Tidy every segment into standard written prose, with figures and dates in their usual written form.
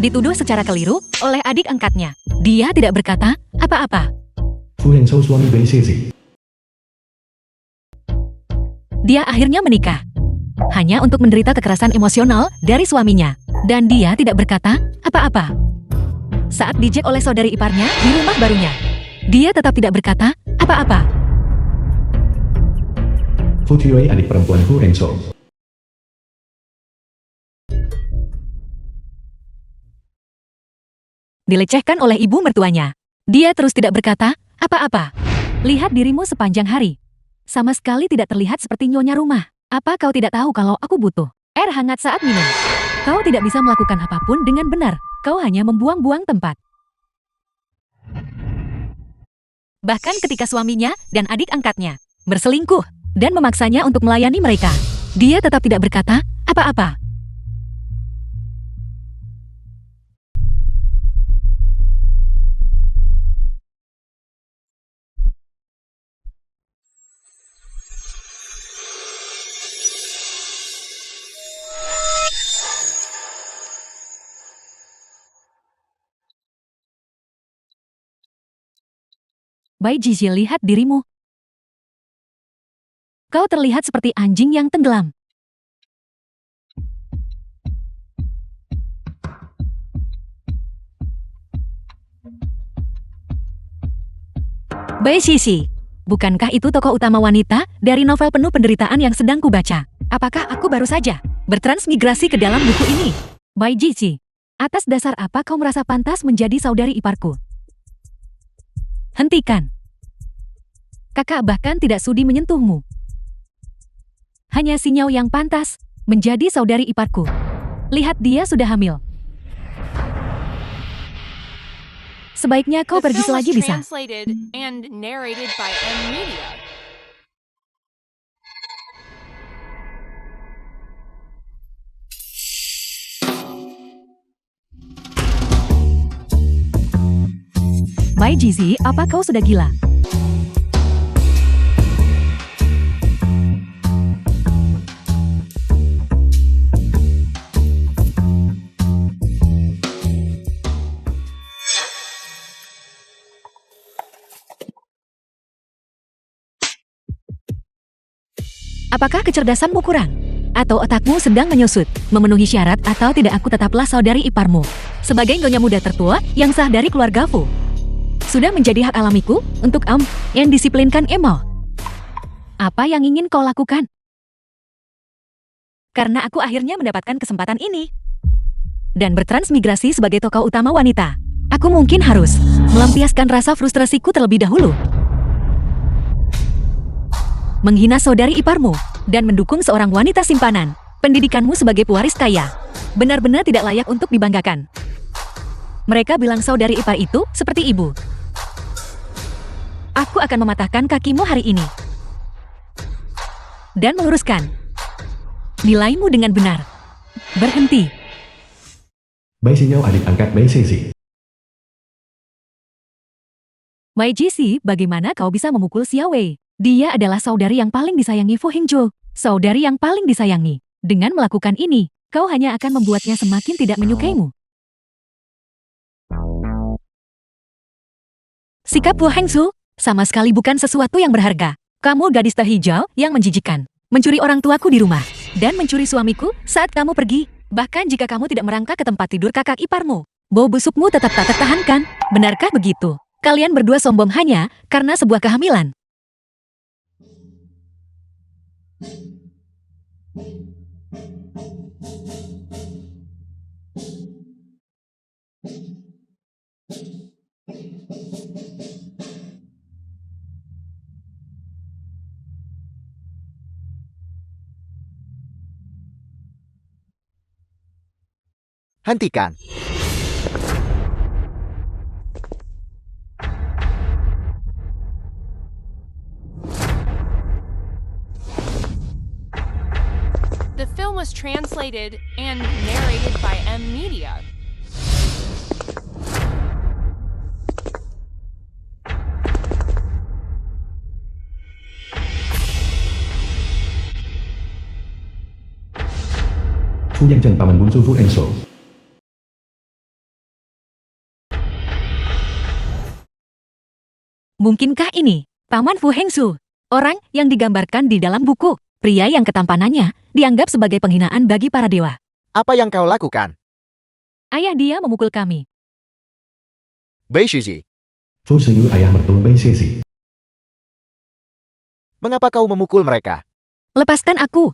dituduh secara keliru oleh adik angkatnya. Dia tidak berkata apa-apa. Fu Hengzhou suami Bei Sisi. Dia akhirnya menikah. Hanya untuk menderita kekerasan emosional dari suaminya. Dan dia tidak berkata apa-apa. Saat dijek oleh saudari iparnya di rumah barunya, dia tetap tidak berkata apa-apa. Fu Tiwei adik perempuan Fu Hengzhou. Dilecehkan oleh ibu mertuanya. Dia terus tidak berkata apa-apa. Lihat dirimu sepanjang hari. Sama sekali tidak terlihat seperti nyonya rumah. Apa kau tidak tahu kalau aku butuh air hangat saat minum? Kau tidak bisa melakukan apapun dengan benar. Kau hanya membuang-buang tempat. Bahkan ketika suaminya dan adik angkatnya berselingkuh dan memaksanya untuk melayani mereka, dia tetap tidak berkata apa-apa. Bai Jiji, lihat dirimu. Kau terlihat seperti anjing yang tenggelam. Bai Jiji, bukankah itu tokoh utama wanita dari novel penuh penderitaan yang sedang kubaca? Apakah aku baru saja bertransmigrasi ke dalam buku ini? Bai Jiji, atas dasar apa kau merasa pantas menjadi saudari iparku? Hentikan. Kakak bahkan tidak sudi menyentuhmu. Hanya si Nyao yang pantas menjadi saudari iparku. Lihat, dia sudah hamil. Sebaiknya kau pergi selagi bisa. Bai Jiji, apa kau sudah gila? Apakah kecerdasanmu kurang? Atau otakmu sedang menyusut, memenuhi syarat atau tidak, aku tetaplah saudari iparmu. Sebagai nyonya muda tertua yang sah dari keluarga Fu. Sudah menjadi hak alamiku untuk yang disiplinkan Emo. Apa yang ingin kau lakukan? Karena aku akhirnya mendapatkan kesempatan ini. Dan bertransmigrasi sebagai tokoh utama wanita. Aku mungkin harus melampiaskan rasa frustrasiku terlebih dahulu. Menghina saudari iparmu, dan mendukung seorang wanita simpanan. Pendidikanmu sebagai pewaris kaya benar-benar tidak layak untuk dibanggakan. Mereka bilang saudari ipar itu seperti ibu. Aku akan mematahkan kakimu hari ini. Dan meluruskan nilaimu dengan benar. Berhenti. Bai Xinyao adik angkat Bei Sisi. Bai Jisi, bagaimana kau bisa memukul Xiao Wei? Dia adalah saudari yang paling disayangi Fu Hengzhou, saudari yang paling disayangi. Dengan melakukan ini, kau hanya akan membuatnya semakin tidak menyukaimu. Sikap Fu Hengzhou sama sekali bukan sesuatu yang berharga. Kamu gadis teh hijau yang menjijikan, mencuri orang tuaku di rumah, dan mencuri suamiku saat kamu pergi. Bahkan jika kamu tidak merangkak ke tempat tidur kakak iparmu, bau busukmu tetap tak tertahankan. Benarkah begitu? Kalian berdua sombong hanya karena sebuah kehamilan. Hentikan. The film was translated and narrated by M Media. Fu Yang Zheng paman bungsu Fu Hengzhou. Mungkinkah ini Paman Fu Hengsu, orang yang digambarkan di dalam buku, pria yang ketampanannya dianggap sebagai penghinaan bagi para dewa? Apa yang kau lakukan? Ayah dia memukul kami. Bai Shizi, Fu Seyu ayah mertua Bai Sisi. mengapa kau memukul mereka? Lepaskan aku.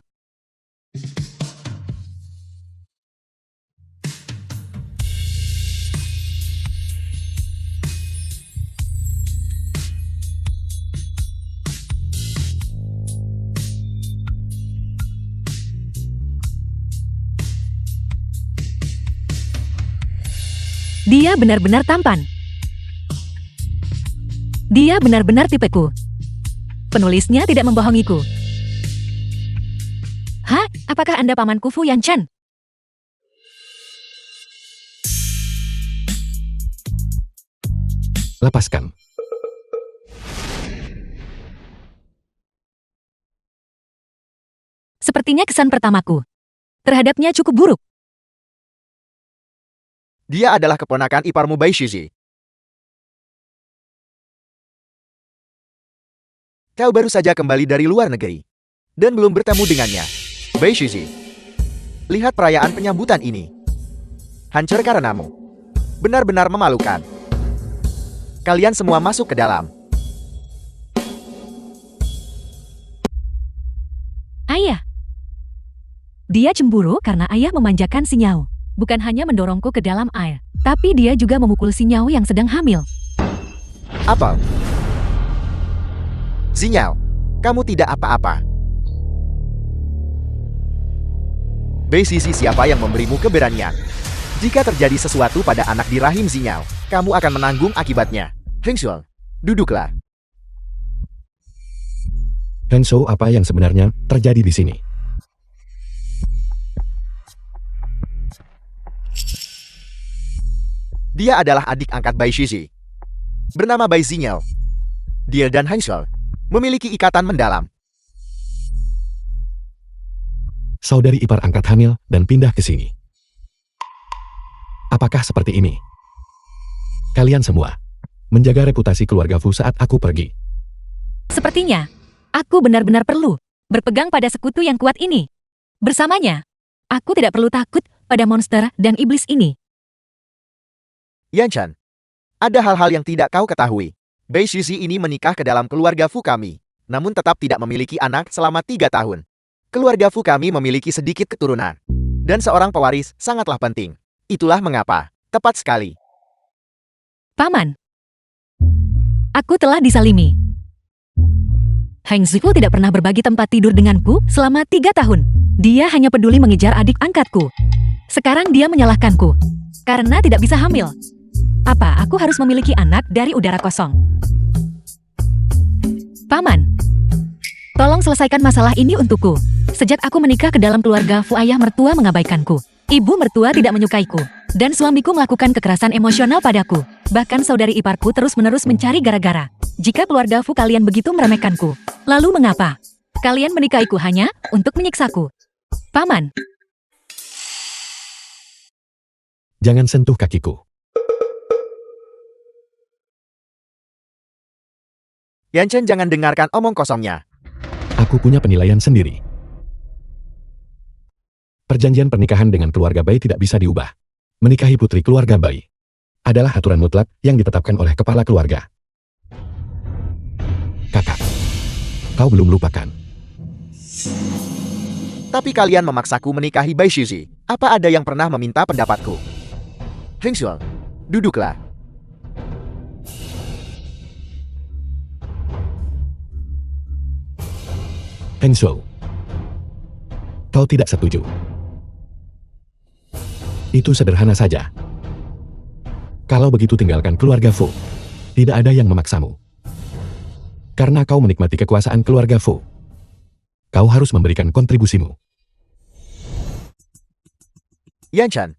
Dia benar-benar tampan. Dia benar-benar tipeku. Penulisnya tidak membohongiku. Hah? Apakah Anda pamanku Fu Yanchan? Lepaskan. Sepertinya kesan pertamaku terhadapnya cukup buruk. Dia adalah keponakan iparmu Bai Shizi. Kau baru saja kembali dari luar negeri dan belum bertemu dengannya. Bai Shizi, lihat perayaan penyambutan ini. Hancur karenamu. Benar-benar memalukan. Kalian semua masuk ke dalam. Ayah. Dia cemburu karena ayah memanjakan si Nyao. Bukan hanya mendorongku ke dalam air, tapi dia juga memukul si Nyao yang sedang hamil. Apa? Sinyal, kamu tidak apa-apa. Bai Sisi, siapa yang memberimu keberanian? Jika terjadi sesuatu pada anak di rahim Sinyal, kamu akan menanggung akibatnya. Heng Shul, duduklah. Heng Shou, apa yang sebenarnya terjadi di sini? Dia adalah adik angkat Bai Shizi. Bernama Bai Sinyal. Dia dan Heng Shul memiliki ikatan mendalam. Saudari ipar angkat hamil dan pindah ke sini. Apakah seperti ini? Kalian semua menjaga reputasi keluarga Fu saat aku pergi. Sepertinya, aku benar-benar perlu berpegang pada sekutu yang kuat ini. Bersamanya, aku tidak perlu takut pada monster dan iblis ini. Yanchan, ada hal-hal yang tidak kau ketahui. Bai Shizi ini menikah ke dalam keluarga Fu kami, namun tetap tidak memiliki anak selama 3 tahun. Keluarga Fu kami memiliki sedikit keturunan, dan seorang pewaris sangatlah penting. Itulah mengapa. Tepat sekali. Paman, aku telah disalimi. Heng Zifu tidak pernah berbagi tempat tidur denganku selama 3 tahun. Dia hanya peduli mengejar adik angkatku. Sekarang dia menyalahkanku karena tidak bisa hamil. Apa aku harus memiliki anak dari udara kosong? Paman, tolong selesaikan masalah ini untukku. Sejak aku menikah ke dalam keluarga Fu, ayah mertua mengabaikanku. Ibu mertua tidak menyukaiku. Dan suamiku melakukan kekerasan emosional padaku. Bahkan saudari iparku terus-menerus mencari gara-gara. Jika keluarga Fu kalian begitu meremehkanku, lalu mengapa kalian menikahiku hanya untuk menyiksaku? Paman, Jangan sentuh kakiku. Yanchan, jangan dengarkan omong kosongnya. Aku punya penilaian sendiri. Perjanjian pernikahan dengan keluarga Bai tidak bisa diubah. Menikahi putri keluarga Bai adalah aturan mutlak yang ditetapkan oleh kepala keluarga. Kakak, kau belum lupakan. Tapi kalian memaksaku menikahi Bai Shizi. Apa ada yang pernah meminta pendapatku? Heng Shul, duduklah. Heng Shou, kau tidak setuju. Itu sederhana saja. Kalau begitu tinggalkan keluarga Fu. Tidak ada yang memaksamu. Karena kau menikmati kekuasaan keluarga Fu, kau harus memberikan kontribusimu. Yanchan,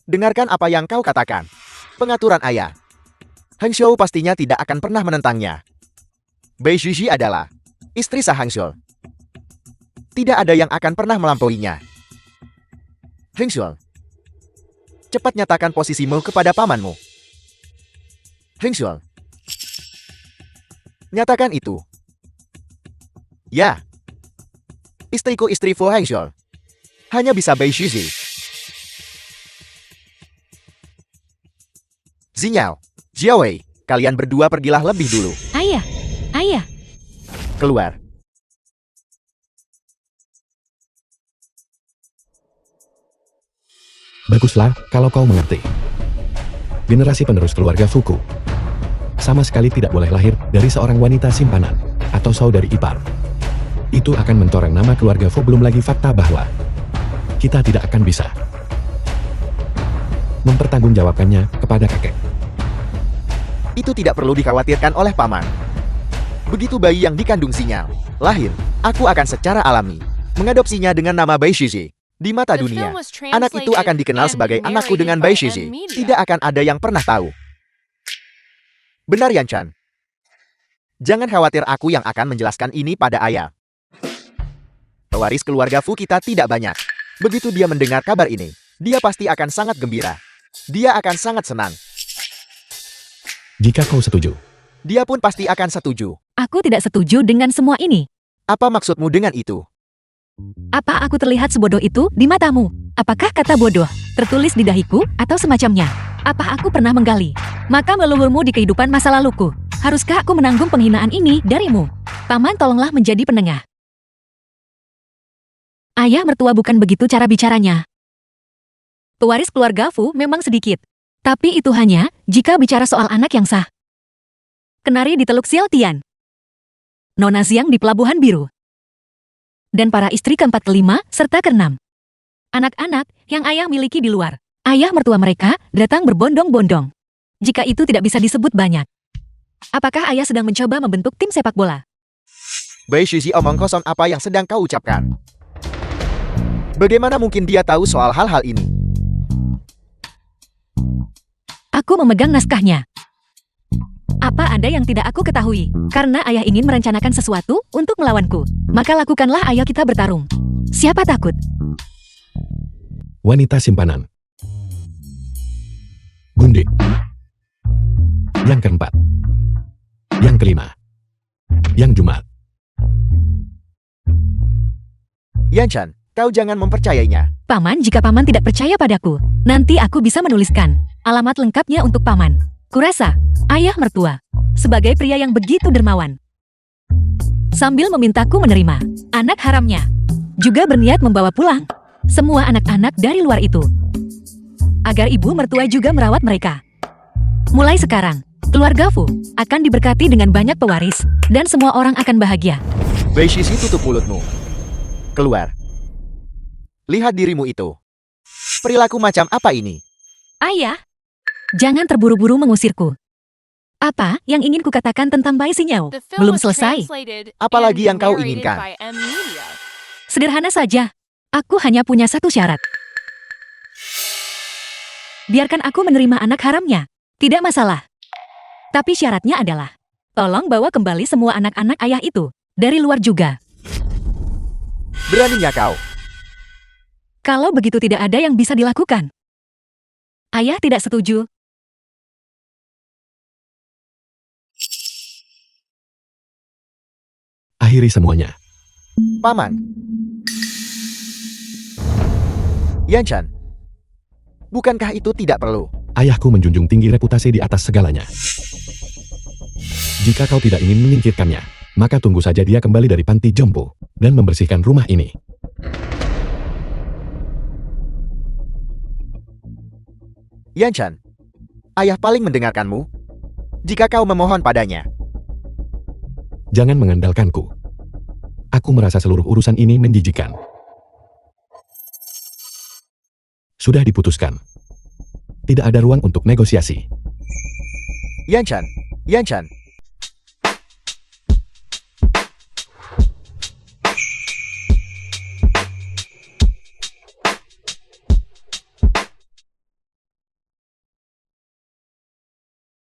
dengarkan apa yang kau katakan. Pengaturan ayah. Heng Shou pastinya tidak akan pernah menentangnya. Bai Shizi adalah istri sah Heng Shou. Tidak ada yang akan pernah melampauinya. Heng Shou, cepat nyatakan posisimu kepada pamanmu. Heng Shou, Nyatakan itu. Ya. Istriku istri Fu Hangzhou. Hanya bisa Bei Shizi. Zinyao, Jiawei, kalian berdua pergilah lebih dulu. Ayah, ayah. Keluar. Baguslah kalau kau mengerti. Generasi penerus keluarga Fuku sama sekali tidak boleh lahir dari seorang wanita simpanan atau saudari ipar. Itu akan mencoreng nama keluarga Fu, belum lagi fakta bahwa kita tidak akan bisa mempertanggungjawabkannya kepada kakek. Itu tidak perlu dikhawatirkan oleh paman. Begitu bayi yang dikandung Zinyao lahir, aku akan secara alami mengadopsinya dengan nama Bei Shizi. Di mata The dunia, film was anak itu akan dikenal translated sebagai and anakku dengan Bei narrated by Shizi. N-Media. Tidak akan ada yang pernah tahu. Benar, Yan Chan. Jangan khawatir, aku yang akan menjelaskan ini pada ayah. Pewaris keluarga Fu kita tidak banyak. Begitu dia mendengar kabar ini, dia pasti akan sangat gembira. Dia akan sangat senang. Jika kau setuju, Dia pun pasti akan setuju. Aku tidak setuju dengan semua ini. Apa maksudmu dengan itu? Apa aku terlihat sebodoh itu di matamu? Apakah kata bodoh tertulis di dahiku atau semacamnya? Apa aku pernah menggali maka leluhurmu di kehidupan masa laluku? Haruskah aku menanggung penghinaan ini darimu? Paman, tolonglah menjadi penengah. Ayah mertua, bukan begitu cara bicaranya. Pewaris keluarga Fu memang sedikit, tapi itu hanya jika bicara soal anak yang sah. Kenari di Teluk Xiaotian, Nona Xiang di Pelabuhan Biru, dan para istri keempat, kelima, serta keenam. Anak-anak yang ayah miliki di luar. Ayah mertua mereka datang berbondong-bondong. Jika itu tidak bisa disebut banyak. Apakah ayah sedang mencoba membentuk tim sepak bola? Bei Shizi, omong kosong apa yang sedang kau ucapkan? Bagaimana mungkin dia tahu soal hal-hal ini? Aku memegang naskahnya. Apa ada yang tidak aku ketahui? Karena ayah ingin merencanakan sesuatu untuk melawanku, maka lakukanlah, ayo kita bertarung. Siapa takut? wanita simpanan. Gundik. Yang keempat. Yang kelima. Yang Jumat. Yan Chan, kau jangan mempercayainya. Paman, jika paman tidak percaya padaku, nanti aku bisa menuliskan alamat lengkapnya untuk paman. Kurasa, ayah mertua, sebagai pria yang begitu dermawan, sambil memintaku menerima anak haramnya, juga berniat membawa pulang semua anak-anak dari luar itu, agar ibu mertua juga merawat mereka. Mulai sekarang, keluarga Fu akan diberkati dengan banyak pewaris, dan semua orang akan bahagia. Bei Shizi, tutup mulutmu. Keluar. Lihat dirimu itu. Perilaku macam apa ini? Ayah, jangan terburu-buru mengusirku. Apa yang ingin kukatakan tentang Bai Xinyao The film belum was selesai. translated Apalagi and yang kau narrated inginkan? by N-Media. Sederhana saja. Aku hanya punya satu syarat. Biarkan aku menerima anak haramnya. Tidak masalah. Tapi syaratnya adalah, tolong bawa kembali semua anak-anak ayah itu. Dari luar juga. Beraninya kau. Kalau begitu tidak ada yang bisa dilakukan. Ayah tidak setuju. Akhiri semuanya. Paman. Yan Chan, bukankah itu tidak perlu? Ayahku menjunjung tinggi reputasi di atas segalanya. Jika kau tidak ingin menyingkirkannya, maka tunggu saja dia kembali dari panti jompo dan membersihkan rumah ini. Yan Chan, ayah paling mendengarkanmu. Jika kau memohon padanya, Jangan mengandalkanku. Aku merasa seluruh urusan ini menjijikan. Sudah diputuskan. Tidak ada ruang untuk negosiasi. Yan Chan, Yan Chan.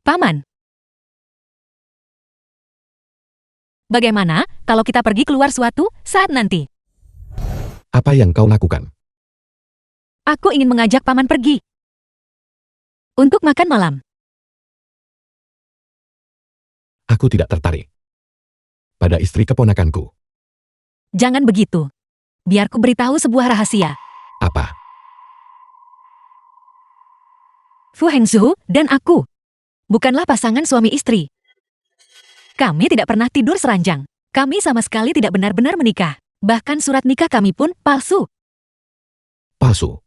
Paman. Bagaimana kalau kita pergi keluar suatu saat nanti? Apa yang kau lakukan? Aku ingin mengajak paman pergi. Untuk makan malam. Aku tidak tertarik. pada istri keponakanku. Jangan begitu. Biar ku beritahu sebuah rahasia. Apa? Fu Hengzhou dan aku bukanlah pasangan suami istri. Kami tidak pernah tidur seranjang. Kami sama sekali tidak benar-benar menikah. Bahkan surat nikah kami pun palsu. Palsu.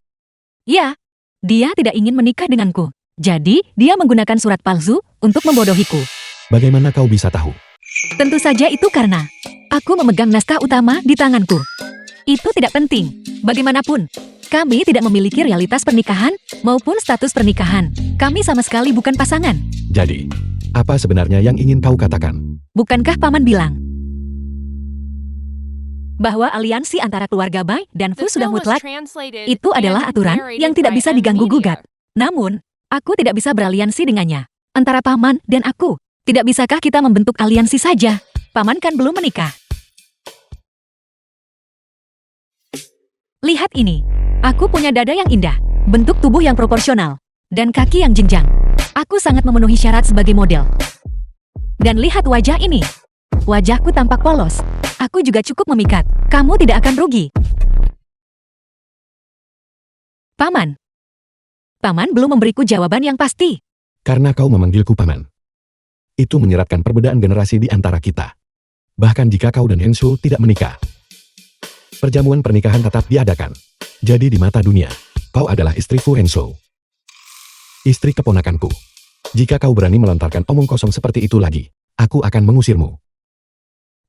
Ya, dia tidak ingin menikah denganku. Jadi, dia menggunakan surat palsu untuk membodohiku. Bagaimana kau bisa tahu? Tentu saja itu karena aku memegang naskah utama di tanganku. Itu tidak penting. Bagaimanapun, kami tidak memiliki realitas pernikahan maupun status pernikahan. Kami sama sekali bukan pasangan. Jadi, apa sebenarnya yang ingin kau katakan? Bukankah Paman bilang bahwa aliansi antara keluarga Bai dan Fu The sudah film was mutlak? translated Itu adalah and aturan narrated yang tidak by bisa M diganggu-gugat. Media. Namun, aku tidak bisa beraliansi dengannya. Antara Paman dan aku, tidak bisakah kita membentuk aliansi saja? Paman kan belum menikah. Lihat ini. Aku punya dada yang indah, bentuk tubuh yang proporsional, dan kaki yang jenjang. Aku sangat memenuhi syarat sebagai model. Dan lihat wajah ini. Wajahku tampak polos. Aku juga cukup memikat. Kamu tidak akan rugi. Paman. Paman belum memberiku jawaban yang pasti. Karena kau memanggilku paman. Itu menyeratkan perbedaan generasi di antara kita. Bahkan jika kau dan Hengzhou tidak menikah, perjamuan pernikahan tetap diadakan. Jadi di mata dunia, kau adalah istri Fu Hengzhou. Istri keponakanku. Jika kau berani melontarkan omong kosong seperti itu lagi, aku akan mengusirmu.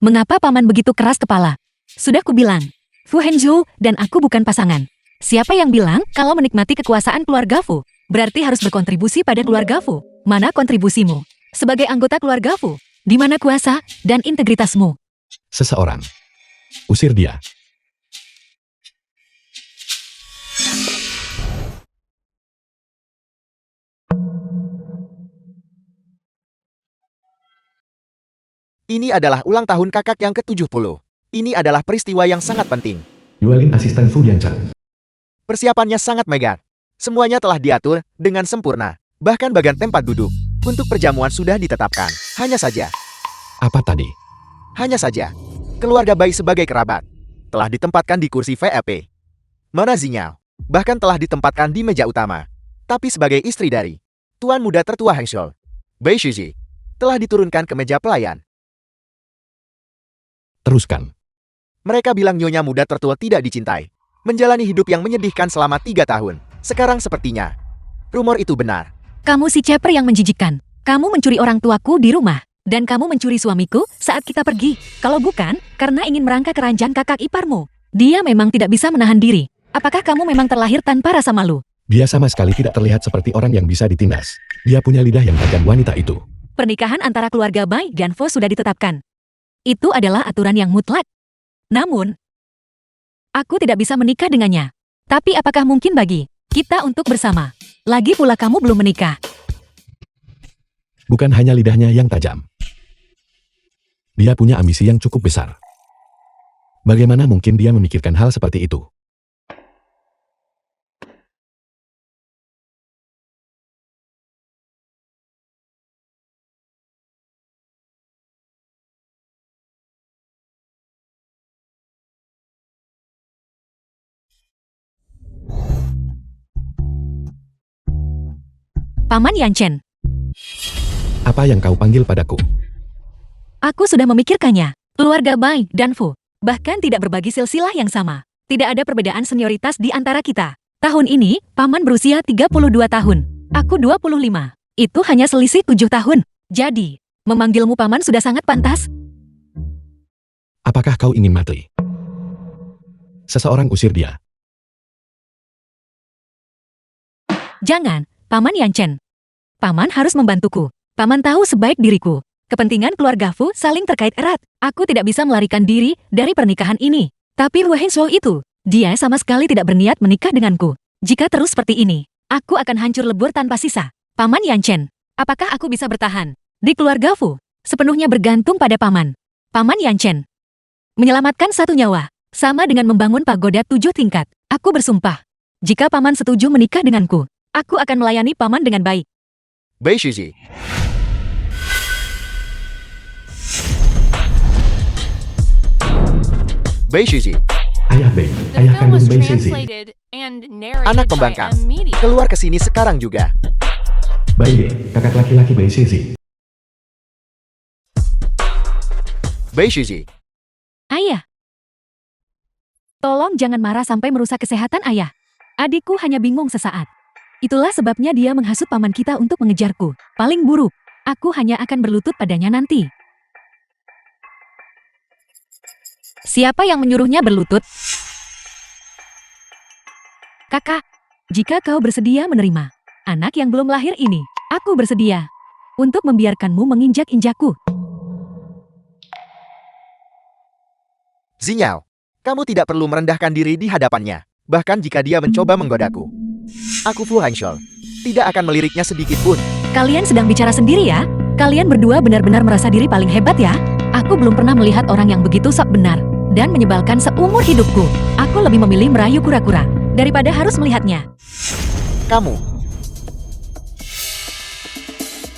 Mengapa Paman begitu keras kepala? Sudah kubilang, Fu Hengzhou dan aku bukan pasangan. Siapa yang bilang kalau menikmati kekuasaan keluarga Fu berarti harus berkontribusi pada keluarga Fu? Mana kontribusimu? Sebagai anggota keluarga Fu, di mana kuasa dan integritasmu? Seseorang. Usir dia. Ini adalah ulang tahun kakak yang ke-70. Ini adalah peristiwa yang sangat penting. Yualin asisten Fu Dianchan. Persiapannya sangat megah. Semuanya telah diatur dengan sempurna. Bahkan bagian tempat duduk untuk perjamuan sudah ditetapkan. Hanya saja, Apa tadi? keluarga Bai sebagai kerabat telah ditempatkan di kursi VIP. Nona Xinyao bahkan telah ditempatkan di meja utama. Tapi sebagai istri dari tuan muda tertua Hengzhou, Bai Shiji, telah diturunkan ke meja pelayan. Teruskan. Mereka bilang nyonya muda tertua tidak dicintai. Menjalani hidup yang menyedihkan selama 3 tahun. Sekarang sepertinya rumor itu benar. Kamu si ceper yang menjijikkan. Kamu mencuri orang tuaku di rumah. Dan kamu mencuri suamiku saat kita pergi. Kalau bukan, karena ingin merangkak keranjang kakak iparmu. Dia memang tidak bisa menahan diri. Apakah kamu memang terlahir tanpa rasa malu? Dia sama sekali tidak terlihat seperti orang yang bisa ditindas. Dia punya lidah yang tajam wanita itu. Pernikahan antara keluarga Bai dan Fu sudah ditetapkan. Itu adalah aturan yang mutlak. Namun, aku tidak bisa menikah dengannya. Tapi apakah mungkin bagi kita untuk bersama? Lagi pula kamu belum menikah. Bukan hanya lidahnya yang tajam. Dia punya ambisi yang cukup besar. Bagaimana mungkin dia memikirkan hal seperti itu? Paman Yanchen, Apa yang kau panggil padaku? aku sudah memikirkannya. Keluarga Bai dan Fu bahkan tidak berbagi silsilah yang sama. Tidak ada perbedaan senioritas di antara kita. Tahun ini, Paman berusia 32 tahun. Aku 25. Itu hanya selisih 7 tahun. Jadi, memanggilmu Paman sudah sangat pantas. Apakah kau ingin mati? Seseorang usir dia. Jangan, Paman Yanchen. Paman harus membantuku. Paman tahu sebaik diriku. Kepentingan keluarga Fu saling terkait erat. Aku tidak bisa melarikan diri dari pernikahan ini. Tapi Wu Hengzhou itu, dia sama sekali tidak berniat menikah denganku. Jika terus seperti ini, aku akan hancur lebur tanpa sisa. Paman Yanchen, apakah aku bisa bertahan di keluarga Fu? Sepenuhnya bergantung pada Paman. Paman Yanchen, menyelamatkan satu nyawa, sama dengan membangun pagoda 7 tingkat. Aku bersumpah, jika Paman setuju menikah denganku, aku akan melayani Paman dengan baik. Bai Shiji, Bei Shuji, Ayah Bei, The ayah film was kandung Bei Sezi. translated and narrated anak by pembangkang. M Media. Keluar ke sini sekarang juga. Bai, kakak laki-laki Bei Sezi. Bei Shuji, Ayah. Tolong jangan marah sampai merusak kesehatan ayah. Adikku hanya bingung sesaat. Itulah sebabnya dia menghasut paman kita untuk mengejarku. Paling buruk, aku hanya akan berlutut padanya nanti. Siapa yang menyuruhnya berlutut? Kakak, jika kau bersedia menerima anak yang belum lahir ini, aku bersedia untuk membiarkanmu menginjak-injakku. Zinyao, kamu tidak perlu merendahkan diri di hadapannya. Bahkan jika dia mencoba menggodaku. Aku Fu Hangzhou, tidak akan meliriknya sedikit pun. Kalian sedang bicara sendiri ya? Kalian berdua benar-benar merasa diri paling hebat ya? Aku belum pernah melihat orang yang begitu sok benar dan menyebalkan seumur hidupku. Aku lebih memilih merayu kura-kura daripada harus melihatnya. Kamu,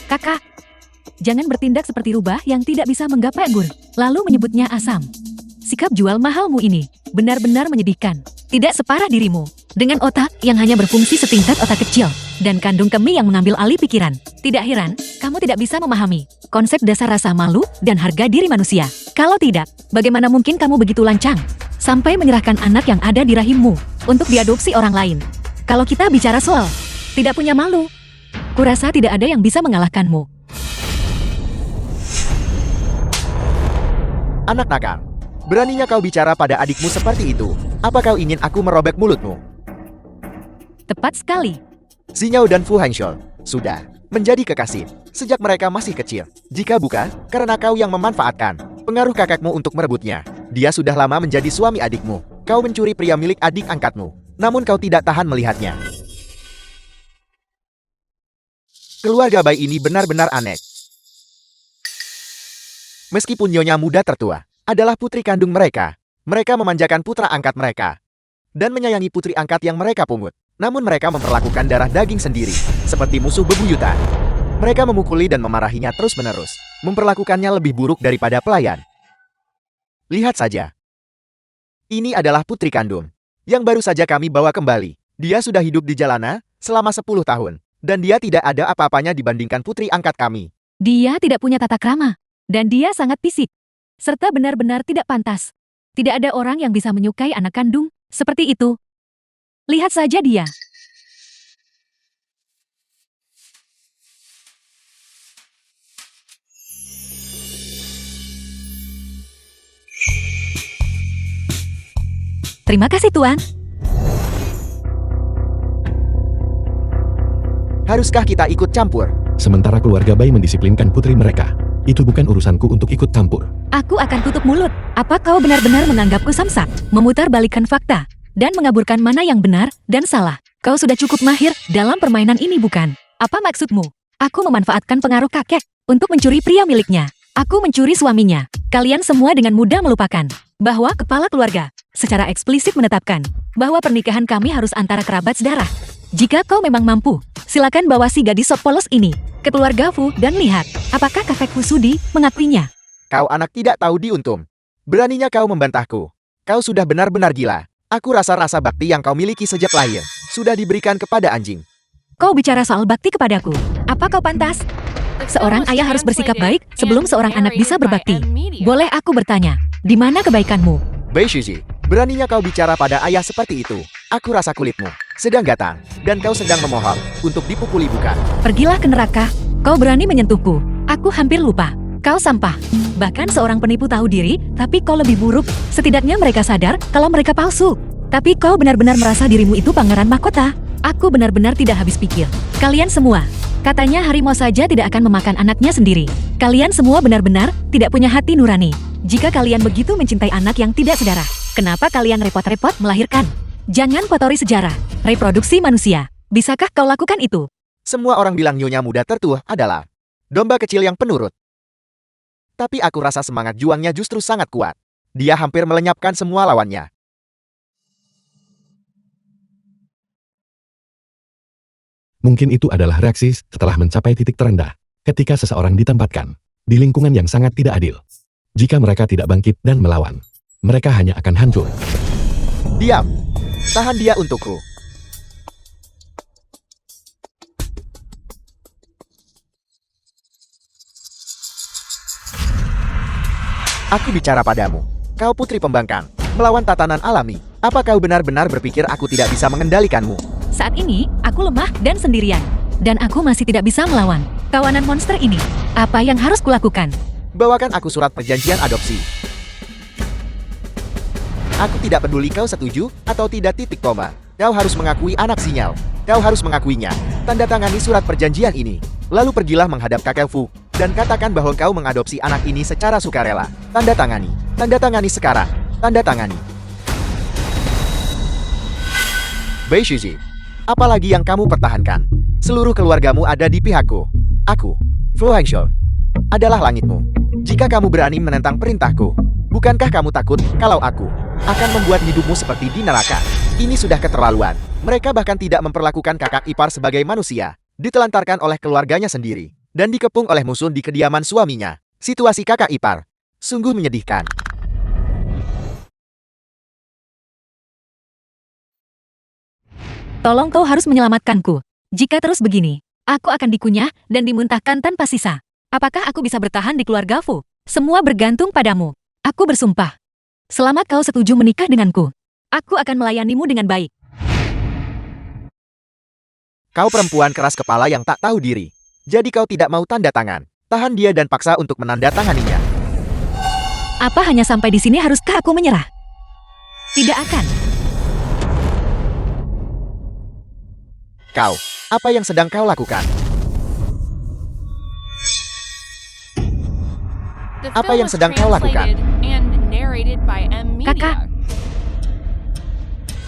Kakak, jangan bertindak seperti rubah yang tidak bisa menggapai anggur, lalu menyebutnya asam. Sikap jual mahalmu ini benar-benar menyedihkan. Tidak separah dirimu, dengan otak yang hanya berfungsi setingkat otak kecil, dan kandung kemih yang mengambil alih pikiran. Tidak heran, kamu tidak bisa memahami konsep dasar rasa malu dan harga diri manusia. Kalau tidak, bagaimana mungkin kamu begitu lancang, sampai menyerahkan anak yang ada di rahimmu, untuk diadopsi orang lain? Kalau kita bicara soal tidak punya malu, kurasa tidak ada yang bisa mengalahkanmu. anak nakal. Beraninya kau bicara pada adikmu seperti itu. Apa kau ingin aku merobek mulutmu? Tepat sekali. Zinyao dan Fu Hangzhou sudah menjadi kekasih sejak mereka masih kecil. Jika bukan, karena kau yang memanfaatkan pengaruh kakakmu untuk merebutnya. Dia sudah lama menjadi suami adikmu. Kau mencuri pria milik adik angkatmu. Namun kau tidak tahan melihatnya. Keluarga Bai ini benar-benar aneh. Meskipun nyonya muda tertua adalah putri kandung mereka, mereka memanjakan putra angkat mereka dan menyayangi putri angkat yang mereka pungut. Namun mereka memperlakukan darah daging sendiri seperti musuh bebuyutan. Mereka memukuli dan memarahinya terus-menerus, memperlakukannya lebih buruk daripada pelayan. Lihat saja. Ini adalah putri kandung yang baru saja kami bawa kembali. Dia sudah hidup di Jalana selama 10 tahun dan dia tidak ada apa-apanya dibandingkan putri angkat kami. Dia tidak punya tata krama, dan dia sangat fisik, serta benar-benar tidak pantas. Tidak ada orang yang bisa menyukai anak kandung seperti itu. Lihat saja dia. Terima kasih, Tuan. Haruskah kita ikut campur? Sementara keluarga Bai mendisiplinkan putri mereka, itu bukan urusanku untuk ikut campur. Aku akan tutup mulut. Apa kau benar-benar menganggapku samsak, memutarbalikkan fakta, dan mengaburkan mana yang benar dan salah? Kau sudah cukup mahir dalam permainan ini, bukan? Apa maksudmu? Aku memanfaatkan pengaruh kakek untuk mencuri pria miliknya. Aku mencuri suaminya. Kalian semua dengan mudah melupakan bahwa kepala keluarga secara eksplisit menetapkan bahwa pernikahan kami harus antara kerabat sedarah. Jika kau memang mampu, silakan bawa si gadis sok polos ini ke keluarga Fu dan lihat apakah kakekku sudi mengakuinya. Kau anak tidak tahu diuntung. Beraninya kau membantahku. Kau sudah benar-benar gila. Aku rasa rasa bakti yang kau miliki sejak lahir sudah diberikan kepada anjing. Kau bicara soal bakti kepadaku. Apa kau pantas? Seorang ayah harus bersikap baik sebelum seorang anak bisa berbakti. Boleh aku bertanya, di mana kebaikanmu? Bei Shuji, beraninya kau bicara pada ayah seperti itu. Aku rasa kulitmu sedang gatal, dan kau sedang memohon untuk dipukuli bukan? Pergilah ke neraka. Kau berani menyentuhku. Aku hampir lupa. Kau sampah. Bahkan seorang penipu tahu diri, tapi kau lebih buruk. Setidaknya mereka sadar kalau mereka palsu. Tapi kau benar-benar merasa dirimu itu pangeran mahkota. Aku benar-benar tidak habis pikir. Kalian semua, katanya harimau saja tidak akan memakan anaknya sendiri. Kalian semua benar-benar tidak punya hati nurani. Jika kalian begitu mencintai anak yang tidak sedarah, kenapa kalian repot-repot melahirkan? Jangan kotori sejarah reproduksi manusia. Bisakah kau lakukan itu? Semua orang bilang nyonya muda tertua adalah domba kecil yang penurut. Tapi aku rasa semangat juangnya justru sangat kuat. Dia hampir melenyapkan semua lawannya. Mungkin itu adalah reaksi setelah mencapai titik terendah, ketika seseorang ditempatkan di lingkungan yang sangat tidak adil. Jika mereka tidak bangkit dan melawan, mereka hanya akan hancur. Diam. Tahan dia untukku. Aku bicara padamu. Kau putri pembangkang, melawan tatanan alami. Apa kau benar-benar berpikir aku tidak bisa mengendalikanmu? Saat ini, aku lemah dan sendirian. Dan aku masih tidak bisa melawan kawanan monster ini. Apa yang harus kulakukan? Bawakan aku surat perjanjian adopsi. Aku tidak peduli kau setuju atau tidak titik koma. Kau harus mengakui anak sinyal. Kau harus mengakuinya. Tanda tangani surat perjanjian ini. Lalu pergilah menghadap kakek Fu dan katakan bahwa kau mengadopsi anak ini secara sukarela. Tanda tangani. Tanda tangani sekarang. Tanda tangani. Bei Shiji, apalagi yang kamu pertahankan? Seluruh keluargamu ada di pihakku. Aku, Fu Hangzhou, adalah langitmu. Jika kamu berani menentang perintahku, bukankah kamu takut kalau aku akan membuat hidupmu seperti di neraka? Ini sudah keterlaluan. Mereka bahkan tidak memperlakukan kakak ipar sebagai manusia. Ditelantarkan oleh keluarganya sendiri dan dikepung oleh musuh di kediaman suaminya. Situasi kakak ipar sungguh menyedihkan. Tolong kau harus menyelamatkanku. Jika terus begini, aku akan dikunyah dan dimuntahkan tanpa sisa. Apakah aku bisa bertahan di keluarga Fu? Semua bergantung padamu. Aku bersumpah. Selama kau setuju menikah denganku, aku akan melayanimu dengan baik. Kau perempuan keras kepala yang tak tahu diri. Jadi kau tidak mau tanda tangan. Tahan dia dan paksa untuk menandatanganinya. Apa hanya sampai di sini haruskah aku menyerah? Tidak akan. Kau, apa yang sedang kau lakukan? The Apa film yang was sedang kau lakukan? translated and narrated by M Media. Kakak.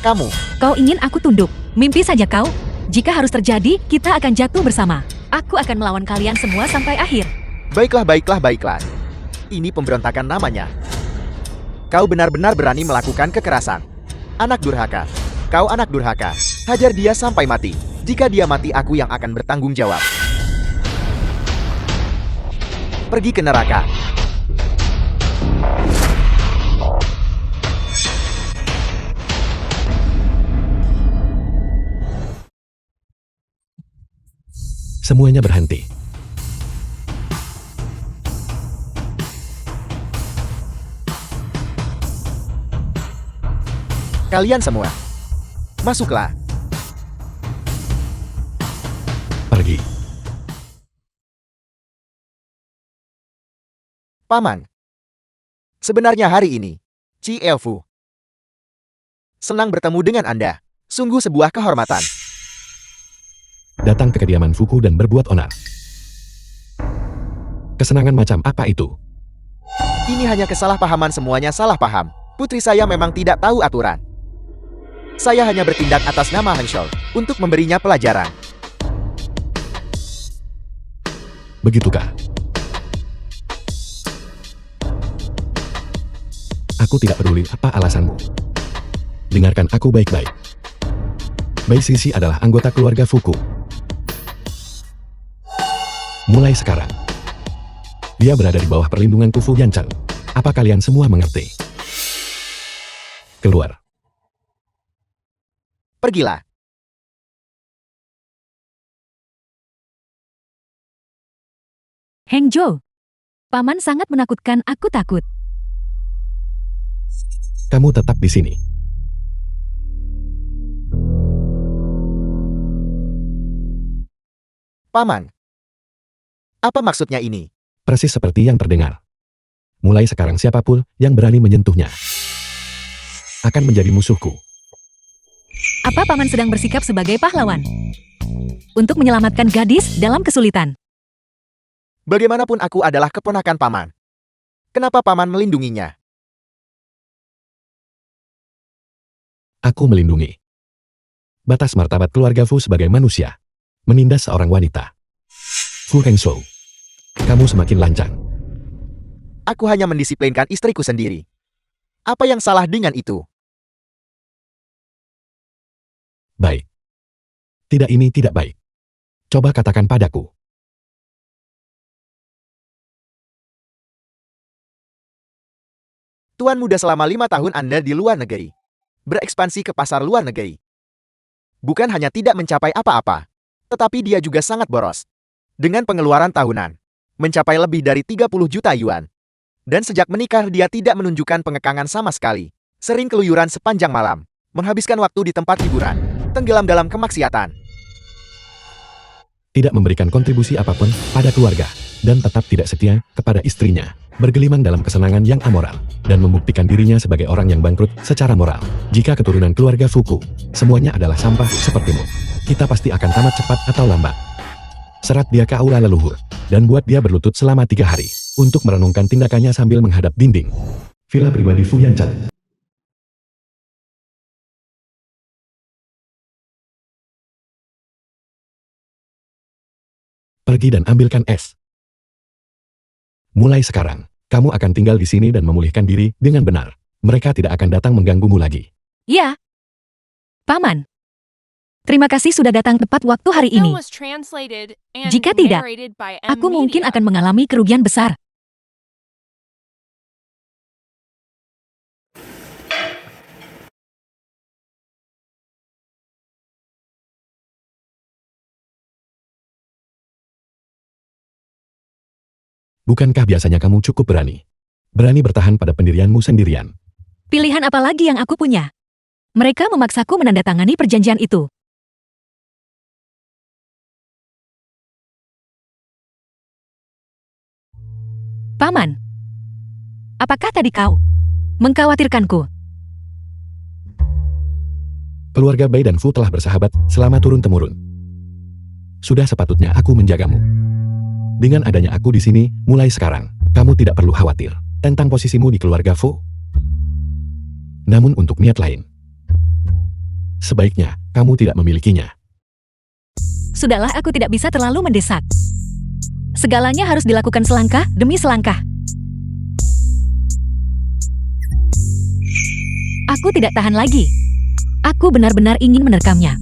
Kamu, Kau ingin aku tunduk? Mimpi saja kau. Jika harus terjadi, kita akan jatuh bersama. Aku akan melawan kalian semua sampai akhir. baiklah, baiklah, baiklah. Ini pemberontakan namanya. Kau benar-benar berani melakukan kekerasan. Anak durhaka. Kau anak durhaka. Hajar dia sampai mati. Jika dia mati, aku yang akan bertanggung jawab. Pergi ke neraka. Semuanya berhenti. Kalian semua, masuklah. Pergi. Paman. Sebenarnya hari ini, Ci Elfu senang bertemu dengan Anda. Sungguh sebuah kehormatan. Datang ke kediaman Fuku dan berbuat onar. Kesenangan macam apa itu? Ini hanya kesalahpahaman, semuanya salah paham. Putri saya memang tidak tahu aturan. Saya hanya bertindak atas nama Hangzhou untuk memberinya pelajaran. Begitukah? Aku tidak peduli apa alasanmu. Dengarkan aku baik-baik. Bei Sisi adalah anggota keluarga Fuku. Mulai sekarang, dia berada di bawah perlindunganku Fu Yanchen. Apa kalian semua mengerti? Keluar. Pergilah. Hangzhou. Paman sangat menakutkan, aku takut. Kamu tetap di sini. Paman. Apa maksudnya ini? Persis seperti yang terdengar. Mulai sekarang siapapun yang berani menyentuhnya akan menjadi musuhku. Apa paman sedang bersikap sebagai pahlawan? Untuk menyelamatkan gadis dalam kesulitan. Bagaimanapun aku adalah keponakan paman. Kenapa paman melindunginya? Aku melindungi batas martabat keluarga Fu sebagai manusia. Menindas seorang wanita. Fu Hangzhou, kamu semakin lancang. Aku hanya mendisiplinkan istriku sendiri. Apa yang salah dengan itu? Baik. Tidak, ini tidak baik. Coba katakan padaku. Tuan muda selama 5 tahun Anda di luar negeri. Berekspansi ke pasar luar negeri. Bukan hanya tidak mencapai apa-apa, tetapi dia juga sangat boros. Dengan pengeluaran tahunan, mencapai lebih dari 30 juta yuan. Dan sejak menikah dia tidak menunjukkan pengekangan sama sekali. Sering keluyuran sepanjang malam, menghabiskan waktu di tempat hiburan, tenggelam dalam kemaksiatan. Tidak memberikan kontribusi apapun pada keluarga, dan tetap tidak setia kepada istrinya, bergelimang dalam kesenangan yang amoral, dan membuktikan dirinya sebagai orang yang bangkrut secara moral. Jika keturunan keluarga Fuku, semuanya adalah sampah sepertimu, kita pasti akan tamat cepat atau lambat. Serat dia ke aula leluhur, dan buat dia berlutut selama 3 hari, untuk merenungkan tindakannya sambil menghadap dinding. Villa pribadi Fu Yanchan. Pergi dan ambilkan es. Mulai sekarang, kamu akan tinggal di sini dan memulihkan diri dengan benar. Mereka tidak akan datang mengganggumu lagi. Ya. Paman. Terima kasih sudah datang tepat waktu hari The film ini. was translated and Jika tidak, narrated by M Aku mungkin Media. akan mengalami kerugian besar. Bukankah biasanya kamu cukup berani? Berani bertahan pada pendirianmu sendirian. Pilihan apa lagi yang aku punya? Mereka memaksaku menandatangani perjanjian itu. Paman, apakah tadi kau mengkhawatirkanku? Keluarga Bai dan Fu telah bersahabat selama turun-temurun. Sudah sepatutnya aku menjagamu. Dengan adanya aku di sini, mulai sekarang, kamu tidak perlu khawatir tentang posisimu di keluarga Fu. Namun untuk niat lain, sebaiknya kamu tidak memilikinya. Sudahlah, aku tidak bisa terlalu mendesak. Segalanya harus dilakukan selangkah demi selangkah. Aku tidak tahan lagi. Aku benar-benar ingin menerkamnya.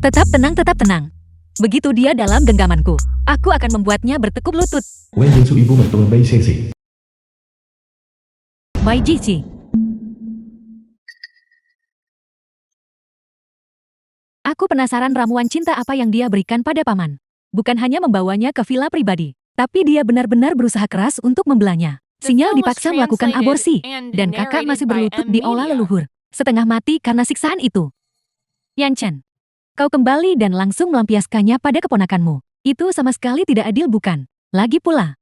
Tetap tenang. Begitu dia dalam genggamanku, aku akan membuatnya bertekuk lutut. Wen Jinsu ibu mertua Bai Sesi. Bai Jici. Aku penasaran ramuan cinta apa yang dia berikan pada paman. Bukan hanya membawanya ke villa pribadi, tapi dia benar-benar berusaha keras untuk membelanya. The Sinyal film was dipaksa melakukan translated aborsi, and dan kakak narrated masih by berlutut M di aula Media. leluhur, setengah mati karena siksaan itu. Yanchan, kau kembali dan langsung melampiaskannya pada keponakanmu. Itu sama sekali tidak adil, bukan? Lagi pula,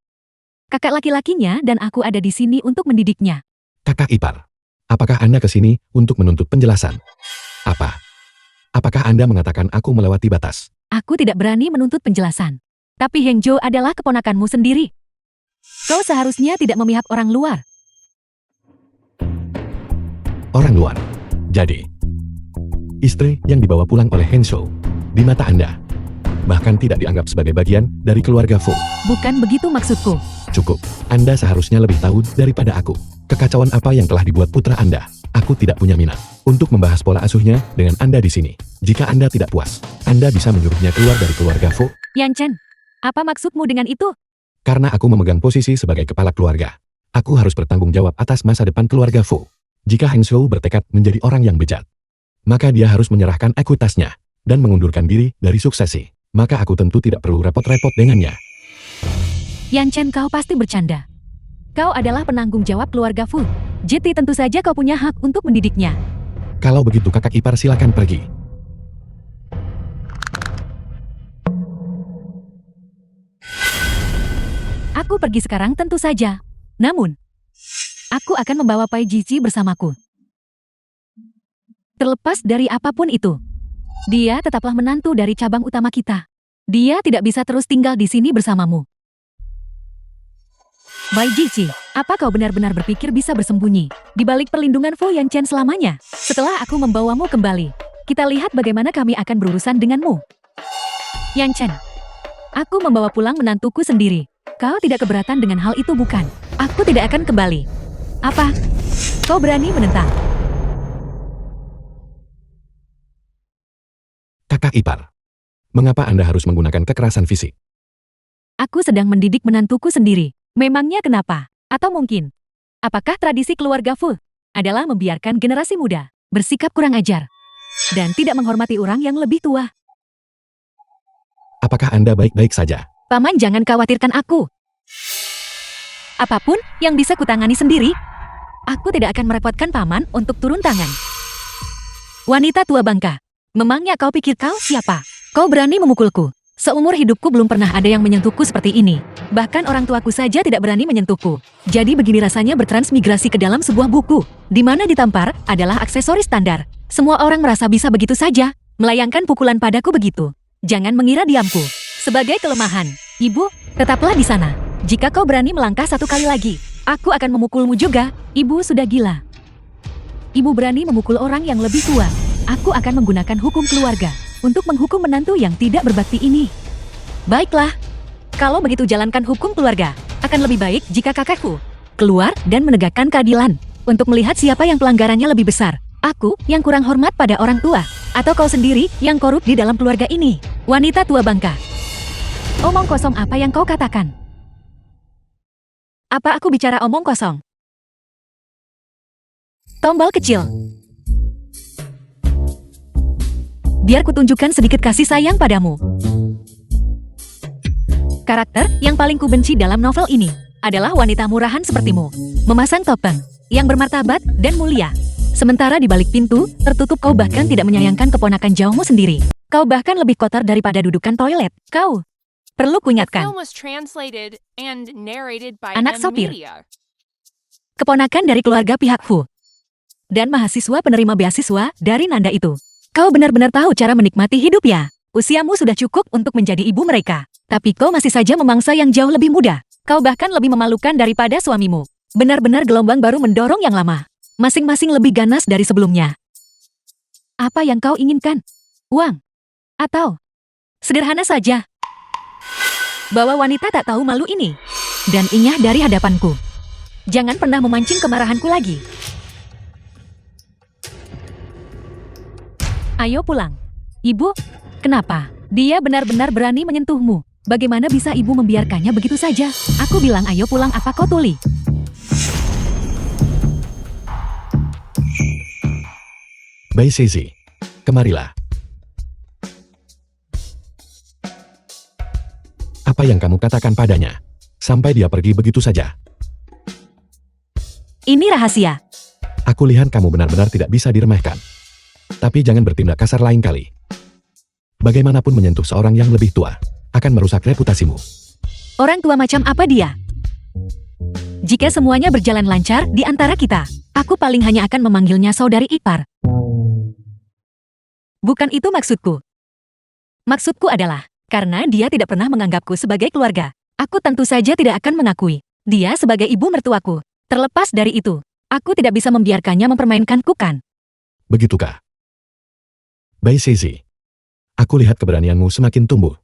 kakak laki-lakinya dan aku ada di sini untuk mendidiknya. Kakak ipar, apakah Anda ke sini untuk menuntut penjelasan? Apakah Anda mengatakan aku melewati batas? Aku tidak berani menuntut penjelasan. Tapi Hengjo adalah keponakanmu sendiri. Kau seharusnya tidak memihak orang luar. Orang luar. Jadi, istri yang dibawa pulang oleh Hensho di mata Anda bahkan tidak dianggap sebagai bagian dari keluarga Fu. Bukan begitu maksudku. Cukup, Anda seharusnya lebih tahu daripada aku. Kekacauan apa yang telah dibuat putra Anda. Aku tidak punya minat untuk membahas pola asuhnya dengan Anda di sini. Jika Anda tidak puas, Anda bisa menyuruhnya keluar dari keluarga Fu. Yanchan, apa maksudmu dengan itu? Karena aku memegang posisi sebagai kepala keluarga, aku harus bertanggung jawab atas masa depan keluarga Fu. Jika Heng Shou bertekad menjadi orang yang bejat, maka dia harus menyerahkan ekuitasnya dan mengundurkan diri dari suksesi. Maka aku tentu tidak perlu repot-repot dengannya. Yanchan, kau pasti bercanda. Kau adalah penanggung jawab keluarga Fu. Jadi tentu saja kau punya hak untuk mendidiknya. Kalau begitu kakak ipar silakan pergi. Aku pergi sekarang tentu saja. Namun, aku akan membawa Pai Jici bersamaku. Terlepas dari apapun itu, dia tetaplah menantu dari cabang utama kita. Dia tidak bisa terus tinggal di sini bersamamu. Bai Jici, apa kau benar-benar berpikir bisa bersembunyi di balik perlindungan Fu Yanchan selamanya? Setelah aku membawamu kembali, kita lihat bagaimana kami akan berurusan denganmu. Yanchan, aku membawa pulang menantuku sendiri. Kau tidak keberatan dengan hal itu, bukan? Aku tidak akan kembali. Apa? Kau berani menentang? Kakak ipar, mengapa Anda harus menggunakan kekerasan fisik? Aku sedang mendidik menantuku sendiri. Memangnya kenapa? Atau mungkin Apakah tradisi keluarga Fu adalah membiarkan generasi muda bersikap kurang ajar dan tidak menghormati orang yang lebih tua? Apakah Anda baik-baik saja? Paman, jangan khawatirkan aku. Apapun yang bisa kutangani sendiri, aku tidak akan merepotkan paman untuk turun tangan. Wanita tua bangka, memangnya kau pikir kau siapa? Kau berani memukulku? Seumur hidupku belum pernah ada yang menyentuhku seperti ini. Bahkan orang tuaku saja tidak berani menyentuhku. Jadi begini rasanya bertransmigrasi ke dalam sebuah buku, di mana ditampar adalah aksesoris standar. Semua orang merasa bisa begitu saja, melayangkan pukulan padaku begitu. Jangan mengira diamku sebagai kelemahan. Ibu, tetaplah di sana. Jika kau berani melangkah satu kali lagi, aku akan memukulmu juga. Ibu sudah gila. Ibu berani memukul orang yang lebih tua. Aku akan menggunakan hukum keluarga untuk menghukum menantu yang tidak berbakti ini. Baiklah, kalau begitu jalankan hukum keluarga. Akan lebih baik jika kakakku keluar dan menegakkan keadilan untuk melihat siapa yang pelanggarannya lebih besar. Aku yang kurang hormat pada orang tua, atau kau sendiri yang korup di dalam keluarga ini? Wanita tua bangka. Omong kosong apa yang kau katakan? Apa aku bicara omong kosong? Tombol kecil. Biar kutunjukkan sedikit kasih sayang padamu. Karakter yang paling kubenci dalam novel ini adalah wanita murahan sepertimu. Memasang topeng yang bermartabat dan mulia. Sementara di balik pintu tertutup, kau bahkan tidak menyayangkan keponakan jauhmu sendiri. Kau bahkan lebih kotor daripada dudukan toilet. Kau perlu The kuingatkan. film was translated and narrated by Anak M sopir. Media. Keponakan dari keluarga pihak Fu. Dan mahasiswa penerima beasiswa dari Nanda itu. Kau benar-benar tahu cara menikmati hidup ya? Usiamu sudah cukup untuk menjadi ibu mereka. Tapi kau masih saja memangsa yang jauh lebih muda. Kau bahkan lebih memalukan daripada suamimu. Benar-benar gelombang baru mendorong yang lama. Masing-masing lebih ganas dari sebelumnya. Apa yang kau inginkan? Uang? Atau? Sederhana saja. Bawa wanita tak tahu malu ini. Dan inyah dari hadapanku. Jangan pernah memancing kemarahanku lagi. Ayo pulang. Ibu, kenapa? Dia benar-benar berani menyentuhmu. Bagaimana bisa ibu membiarkannya begitu saja? Aku bilang ayo pulang, apa kau tuli? Bai Shizi, kemarilah. Apa yang kamu katakan padanya? Sampai dia pergi begitu saja. Ini rahasia. Aku lihat kamu benar-benar tidak bisa diremehkan. Tapi jangan bertindak kasar lain kali. Bagaimanapun menyentuh seorang yang lebih tua akan merusak reputasimu. Orang tua macam apa dia? Jika semuanya berjalan lancar di antara kita, aku paling hanya akan memanggilnya saudari ipar. Bukan itu maksudku. Maksudku adalah, karena dia tidak pernah menganggapku sebagai keluarga, aku tentu saja tidak akan mengakui dia sebagai ibu mertuaku. Terlepas dari itu, aku tidak bisa membiarkannya mempermainkanku kan? Begitukah? Bai Shizi, aku lihat keberanianmu semakin tumbuh.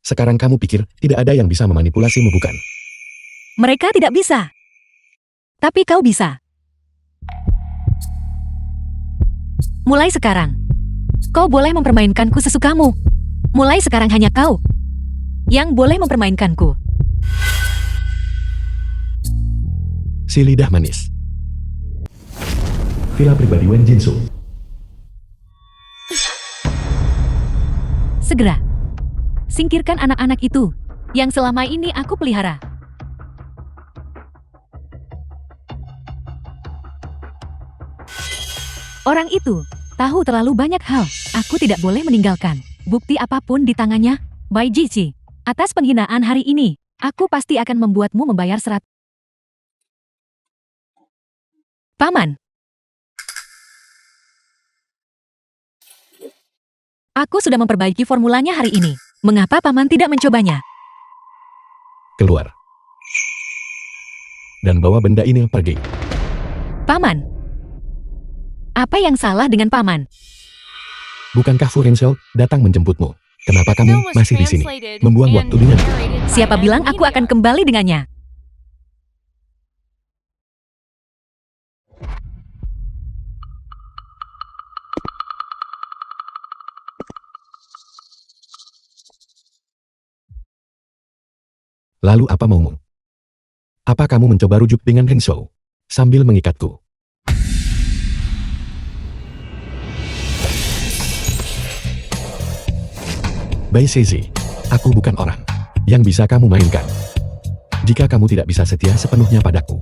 Sekarang kamu pikir tidak ada yang bisa memanipulasimu, bukan? Mereka tidak bisa. Tapi kau bisa. Mulai sekarang, kau boleh mempermainkanku sesukamu. Mulai sekarang hanya kau yang boleh mempermainkanku. Si lidah manis. Villa pribadi Wen Jinsu. Segera. Singkirkan anak-anak itu yang selama ini aku pelihara. Orang itu tahu terlalu banyak hal. Aku tidak boleh meninggalkan bukti apapun di tangannya. Bai Jiji, atas penghinaan hari ini, aku pasti akan membuatmu membayar serat. Paman. Aku sudah memperbaiki formulanya hari ini. Mengapa Paman tidak mencobanya? Keluar. Dan bawa benda ini pergi. Paman. Apa yang salah dengan Paman? Bukankah Fu Hensel datang menjemputmu? Kenapa The film kamu was masih di sini? translated Membuang and waktu dengan narrated by Siapa M bilang aku Media. akan kembali dengannya? Lalu apa maumu? Apa kamu mencoba rujuk dengan Hensou? sambil mengikatku. Bai Sezi, aku bukan orang yang bisa kamu mainkan. Jika kamu tidak bisa setia sepenuhnya padaku,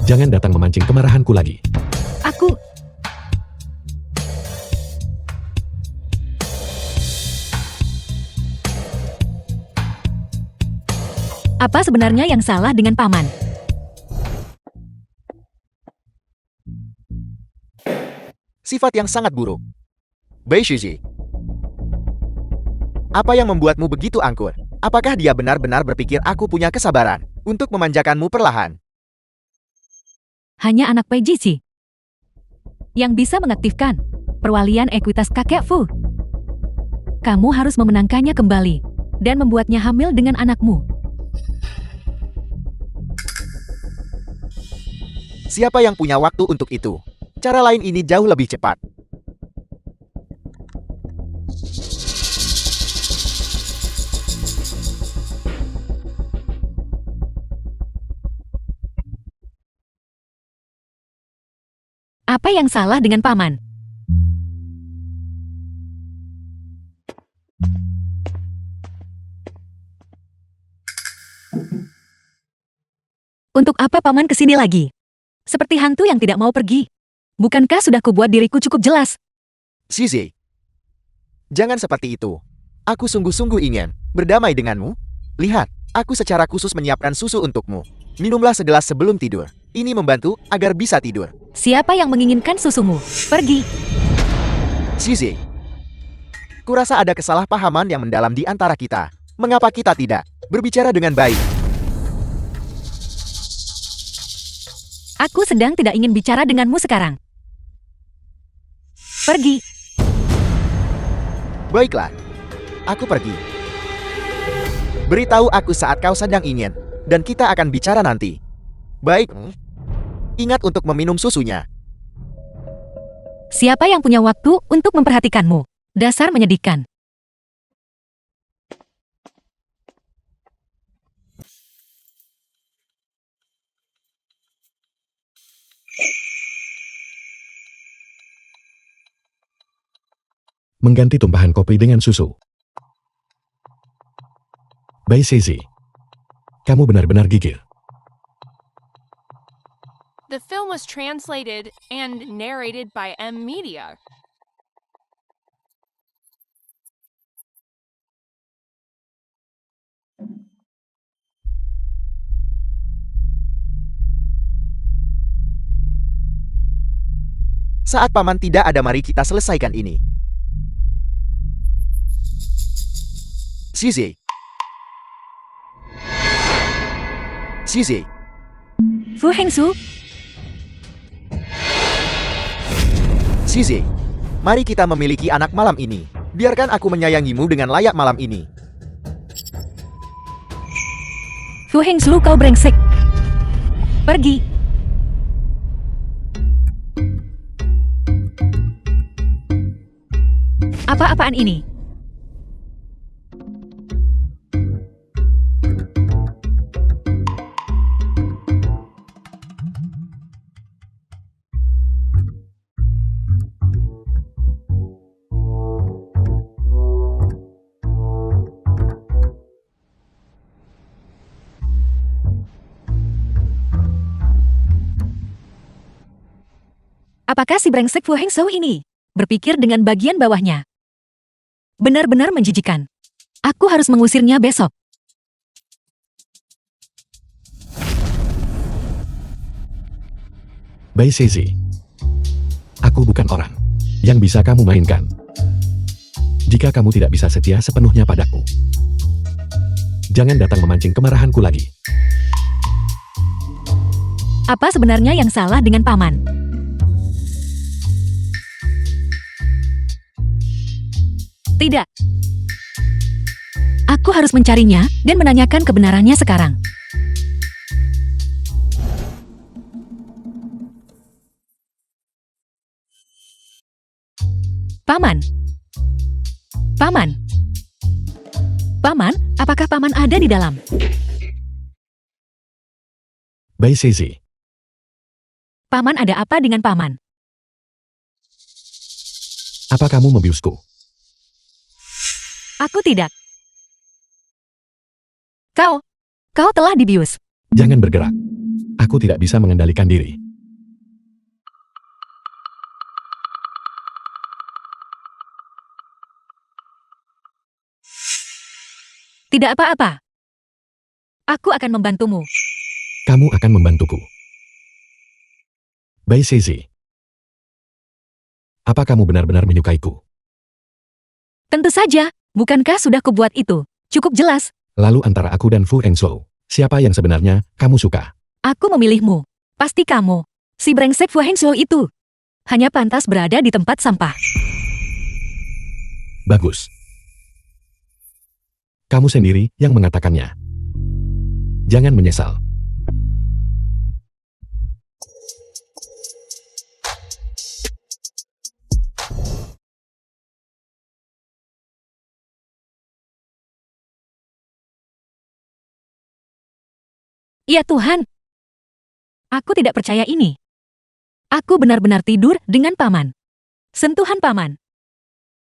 jangan datang memancing kemarahanku lagi. Aku... Apa sebenarnya yang salah dengan paman? Sifat yang sangat buruk. Bai Shuji. Apa yang membuatmu begitu angkur? Apakah dia benar-benar berpikir aku punya kesabaran untuk memanjakanmu perlahan? Hanya anak Pai Jiji yang bisa mengaktifkan perwalian ekuitas kakek Fu. Kamu harus memenangkannya kembali dan membuatnya hamil dengan anakmu. Siapa yang punya waktu untuk itu? Cara lain ini jauh lebih cepat. Apa yang salah dengan paman? Untuk apa paman kesini lagi? Seperti hantu yang tidak mau pergi. Bukankah sudah kubuat diriku cukup jelas? Sisi, jangan seperti itu. Aku sungguh-sungguh ingin berdamai denganmu. Lihat, aku secara khusus menyiapkan susu untukmu. Minumlah segelas sebelum tidur. Ini membantu agar bisa tidur. Siapa yang menginginkan susumu? Pergi. Sisi, kurasa ada kesalahpahaman yang mendalam di antara kita. Mengapa kita tidak berbicara dengan baik? Aku sedang tidak ingin bicara denganmu sekarang. Pergi. Baiklah, aku pergi. Beritahu aku saat kau sedang ingin, dan kita akan bicara nanti. Baik. Ingat untuk meminum susunya. Siapa yang punya waktu untuk memperhatikanmu? Dasar menyedihkan. Mengganti tumpahan kopi dengan susu. Bai Sezi, kamu benar-benar gigil. The film was translated and narrated by M Media. Saat paman tidak ada, mari kita selesaikan ini. Sisi. Sisi. Fu Hengsu, Sisi. Mari kita memiliki anak malam ini. Biarkan aku menyayangimu dengan layak malam ini. Fu Hengsu, kau brengsek. Pergi. Apa-apaan ini? Apakah si brengsek Fu Hengsu ini berpikir dengan bagian bawahnya? Benar-benar menjijikan. Aku harus mengusirnya besok. Bai Sezi, aku bukan orang yang bisa kamu mainkan. Jika kamu tidak bisa setia sepenuhnya padaku, jangan datang memancing kemarahanku lagi. Apa sebenarnya yang salah dengan paman? Tidak. Aku harus mencarinya dan menanyakan kebenarannya sekarang. Paman. Paman. Paman, apakah paman ada di dalam? Bai Sezi, Paman ada apa dengan paman? Apa kamu membiusku? Aku tidak. Kau telah dibius. Jangan bergerak. Aku tidak bisa mengendalikan diri. Tidak apa-apa. Aku akan membantumu. Kamu akan membantuku. Bai Sezi. Apa kamu benar-benar menyukaiku? Tentu saja, bukankah sudah kubuat itu? Cukup jelas. Lalu antara aku dan Fu Hengshou, siapa yang sebenarnya kamu suka? Aku memilihmu. Pasti kamu. Si brengsek Fu Hengshou itu. Hanya pantas berada di tempat sampah. Bagus. Kamu sendiri yang mengatakannya. Jangan menyesal. Ya Tuhan. Aku tidak percaya ini. Aku benar-benar tidur dengan paman. Sentuhan paman.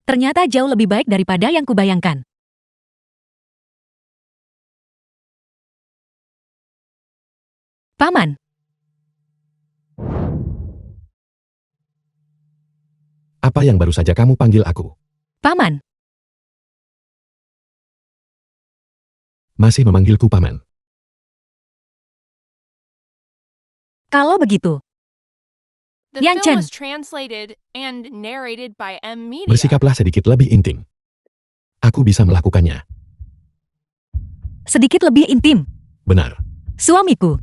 Ternyata jauh lebih baik daripada yang kubayangkan. Paman, Apa yang baru saja kamu panggil aku? paman, Masih memanggilku paman. kalau begitu, The Yang film Chen. was translated and narrated by M Media. Bersikaplah sedikit lebih intim. Aku bisa melakukannya. sedikit lebih intim. Benar. Suamiku,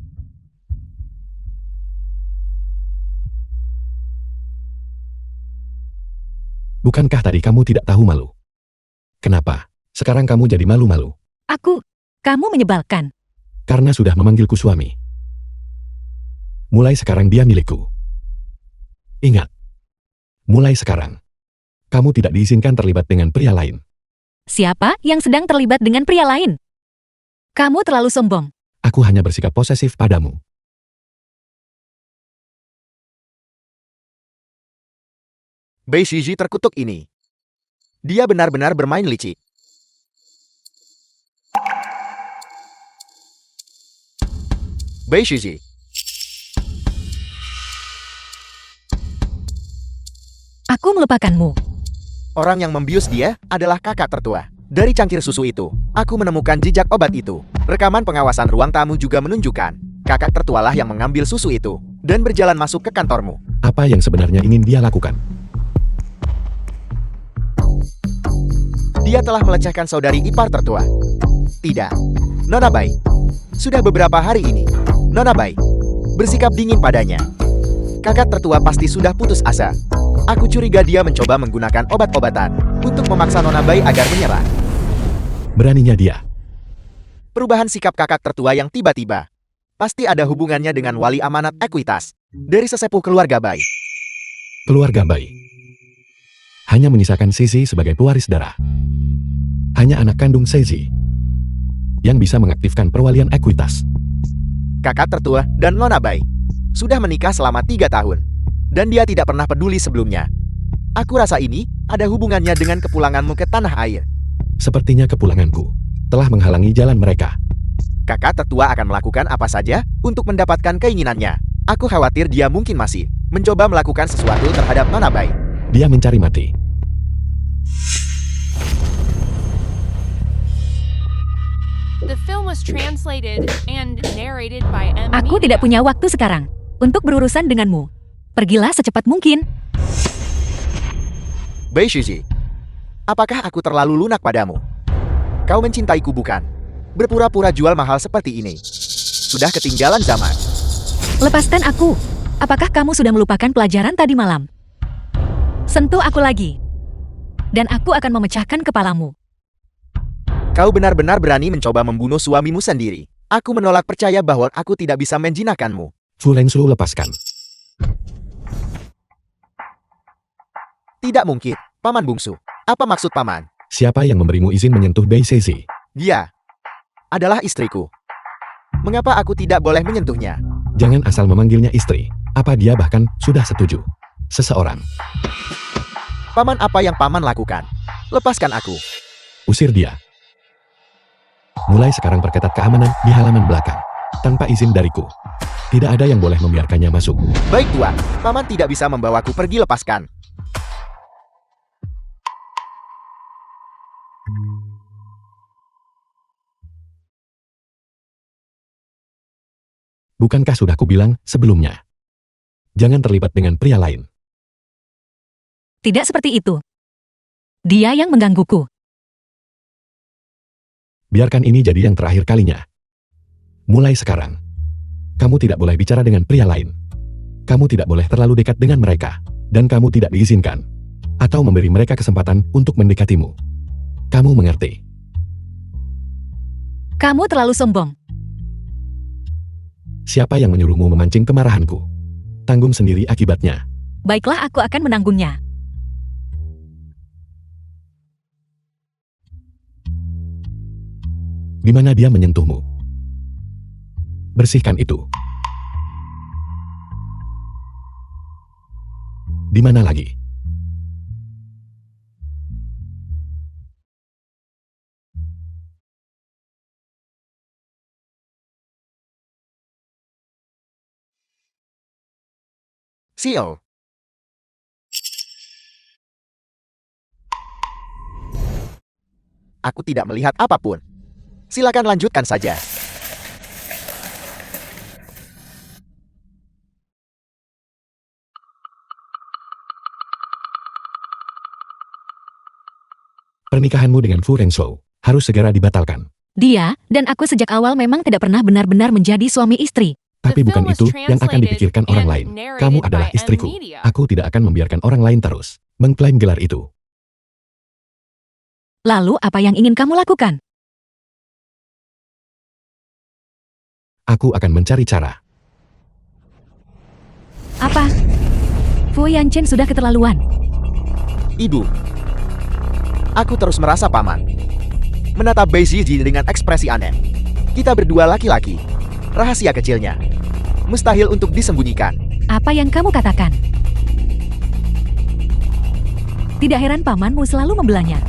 Bukankah tadi kamu tidak tahu malu? Kenapa? Sekarang kamu jadi malu-malu. kamu menyebalkan. Karena sudah memanggilku suami. Mulai sekarang dia milikku. Ingat. Mulai sekarang. Kamu tidak diizinkan terlibat dengan pria lain. Siapa yang sedang terlibat dengan pria lain? Kamu terlalu sombong. Aku hanya bersikap posesif padamu. Bai Shiji terkutuk ini. Dia benar-benar bermain licik. Bai Shiji. Aku melupakanmu. Orang yang membius dia adalah kakak tertua. Dari cangkir susu itu, aku menemukan jejak obat itu. Rekaman pengawasan ruang tamu juga menunjukkan, kakak tertualah yang mengambil susu itu, dan berjalan masuk ke kantormu. Apa yang sebenarnya ingin dia lakukan? Dia telah melecehkan saudari ipar tertua. Tidak. Nona Bai. Sudah beberapa hari ini, Nona Bai bersikap dingin padanya. Kakak tertua pasti sudah putus asa. Aku curiga dia mencoba menggunakan obat-obatan untuk memaksa Nona Bai agar menyerah. Beraninya dia. Perubahan sikap kakak tertua yang tiba-tiba pasti ada hubungannya dengan wali amanat ekuitas dari sesepuh keluarga Bai. Keluarga Bai. Hanya menyisakan Sisi sebagai pewaris darah. Hanya anak kandung Sezi yang bisa mengaktifkan perwalian ekuitas. Kakak tertua dan Nona Bai sudah menikah selama 3 tahun. Dan dia tidak pernah peduli sebelumnya. Aku rasa ini ada hubungannya dengan kepulanganmu ke tanah air. Sepertinya kepulanganku telah menghalangi jalan mereka. Kakak tertua akan melakukan apa saja untuk mendapatkan keinginannya. Aku khawatir dia mungkin masih mencoba melakukan sesuatu terhadap Nona Bai. Dia mencari mati. The film was translated and narrated by M Aku Media. tidak punya waktu sekarang untuk berurusan denganmu. Pergilah secepat mungkin. Bai Shiji, apakah aku terlalu lunak padamu? Kau mencintaiku bukan? Berpura-pura jual mahal seperti ini. Sudah ketinggalan zaman. Lepaskan aku. Apakah kamu sudah melupakan pelajaran tadi malam? Sentuh aku lagi. Dan aku akan memecahkan kepalamu. Kau benar-benar berani mencoba membunuh suamimu sendiri. Aku menolak percaya bahwa aku tidak bisa menjinakkanmu. Fu Hengshou lepaskan. Tidak mungkin, Paman Bungsu. Apa maksud Paman? Siapa yang memberimu izin menyentuh Bai Sezi? Dia adalah istriku. Mengapa aku tidak boleh menyentuhnya? Jangan asal memanggilnya istri. Apa dia bahkan sudah setuju? Seseorang. Paman, apa yang paman lakukan? Lepaskan aku. Usir dia. Mulai sekarang perketat keamanan di halaman belakang. Tanpa izin dariku. Tidak ada yang boleh membiarkannya masuk. Baik tuan, paman tidak bisa membawaku pergi, lepaskan. Bukankah sudah kubilang sebelumnya? Jangan terlibat dengan pria lain. Tidak seperti itu. Dia yang menggangguku. Biarkan ini jadi yang terakhir kalinya. Mulai sekarang, kamu tidak boleh bicara dengan pria lain. Kamu tidak boleh terlalu dekat dengan mereka. Dan kamu tidak diizinkan. Atau memberi mereka kesempatan untuk mendekatimu. Kamu mengerti? Kamu terlalu sombong. Siapa yang menyuruhmu memancing kemarahanku? Tanggung sendiri akibatnya. Baiklah, aku akan menanggungnya. Di mana dia menyentuhmu? Bersihkan itu. Di mana lagi? CEO. Aku tidak melihat apapun. Silakan lanjutkan saja. Pernikahanmu dengan Fu Rengzhou harus segera dibatalkan. Dia dan aku sejak awal memang tidak pernah benar-benar menjadi suami istri. Tapi The bukan film was itu yang akan translated dipikirkan orang and lain. narrated Kamu adalah by M istriku. Media. Aku tidak akan membiarkan orang lain terus mengklaim gelar itu. Lalu apa yang ingin kamu lakukan? Aku akan mencari cara. Apa? Fu Yanchen sudah keterlaluan. Ibu. Aku terus merasa paman menatap Bei Zhiji dengan ekspresi aneh. Kita berdua laki-laki. Rahasia kecilnya. Mustahil untuk disembunyikan. Apa yang kamu katakan? Tidak heran pamanmu selalu membelanya.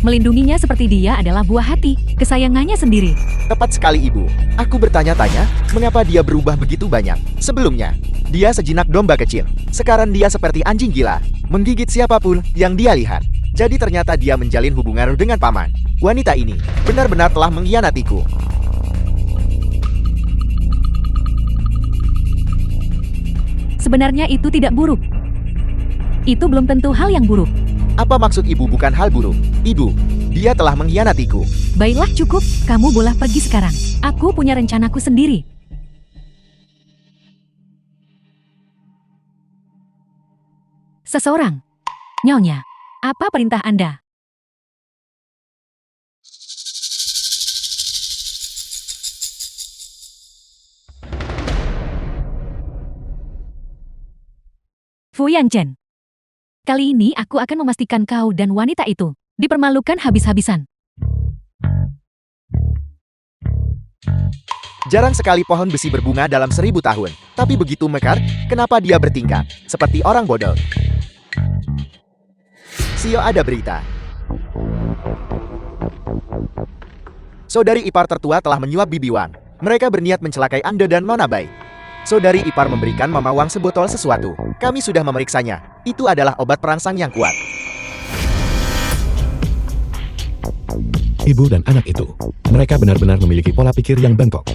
Melindunginya seperti dia adalah buah hati, kesayangannya sendiri. Tepat sekali, Ibu. Aku bertanya-tanya, mengapa dia berubah begitu banyak. Sebelumnya, dia sejinak domba kecil. Sekarang dia seperti anjing gila, menggigit siapapun yang dia lihat. Jadi ternyata dia menjalin hubungan dengan paman. Wanita ini benar-benar telah mengkhianatiku. Sebenarnya itu tidak buruk. Itu belum tentu hal yang buruk. Apa maksud Ibu bukan hal buruk? Ibu, dia telah mengkhianatiku. Baiklah, cukup, kamu boleh pergi sekarang. Aku punya rencanaku sendiri. Seseorang. Nyonya, apa perintah Anda? Fu Yanchen. Kali ini aku akan memastikan kau dan wanita itu dipermalukan habis-habisan. Jarang sekali pohon besi berbunga dalam 1000 tahun. Tapi begitu mekar, kenapa dia bertingkah seperti orang bodoh? Sio, ada berita. Saudari ipar tertua telah menyuap Bibi Wang. Mereka berniat mencelakai Anda dan Nona Bai. Saudari ipar memberikan Mama Wang sebotol sesuatu. Kami sudah memeriksanya. Itu adalah obat perangsang yang kuat. Ibu dan anak itu, mereka benar-benar memiliki pola pikir yang bengkok.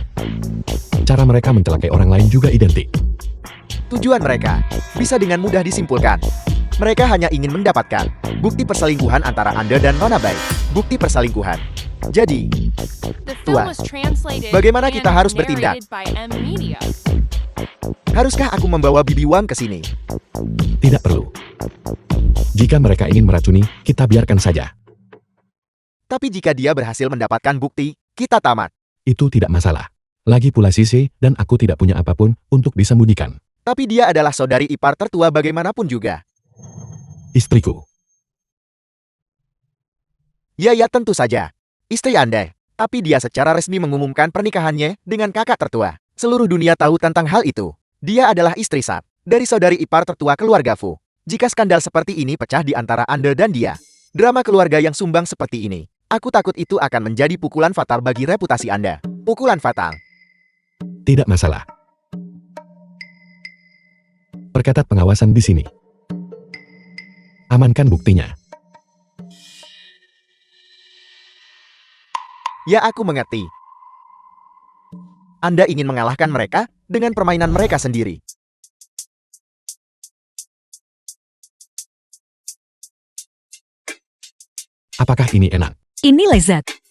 Cara mereka mencelakai orang lain juga identik. Tujuan mereka bisa dengan mudah disimpulkan. Mereka hanya ingin mendapatkan bukti perselingkuhan antara Anda dan Nona Bai. Bukti perselingkuhan. Jadi, The film Tuan, was translated bagaimana and kita harus bertindak? narrated by M Media. haruskah aku membawa Bibi Wang ke sini? Tidak perlu. Jika mereka ingin meracuni, kita biarkan saja. Tapi jika dia berhasil mendapatkan bukti, kita tamat. Itu tidak masalah. Lagi pula Sisi dan aku tidak punya apapun untuk disembunyikan. Tapi dia adalah saudari ipar tertua bagaimanapun juga. Istriku. Ya, tentu saja. Istri Anda. Tapi dia secara resmi mengumumkan pernikahannya dengan kakak tertua. Seluruh dunia tahu tentang hal itu. Dia adalah istri Sat, dari saudari ipar tertua keluarga Fu. Jika skandal seperti ini pecah di antara Anda dan dia, drama keluarga yang sumbang seperti ini, aku takut itu akan menjadi pukulan fatal bagi reputasi Anda. Pukulan fatal. Tidak masalah. Perketat pengawasan di sini. Amankan buktinya. Ya, aku mengerti. Anda ingin mengalahkan mereka dengan permainan mereka sendiri. Apakah ini enak? Ini lezat.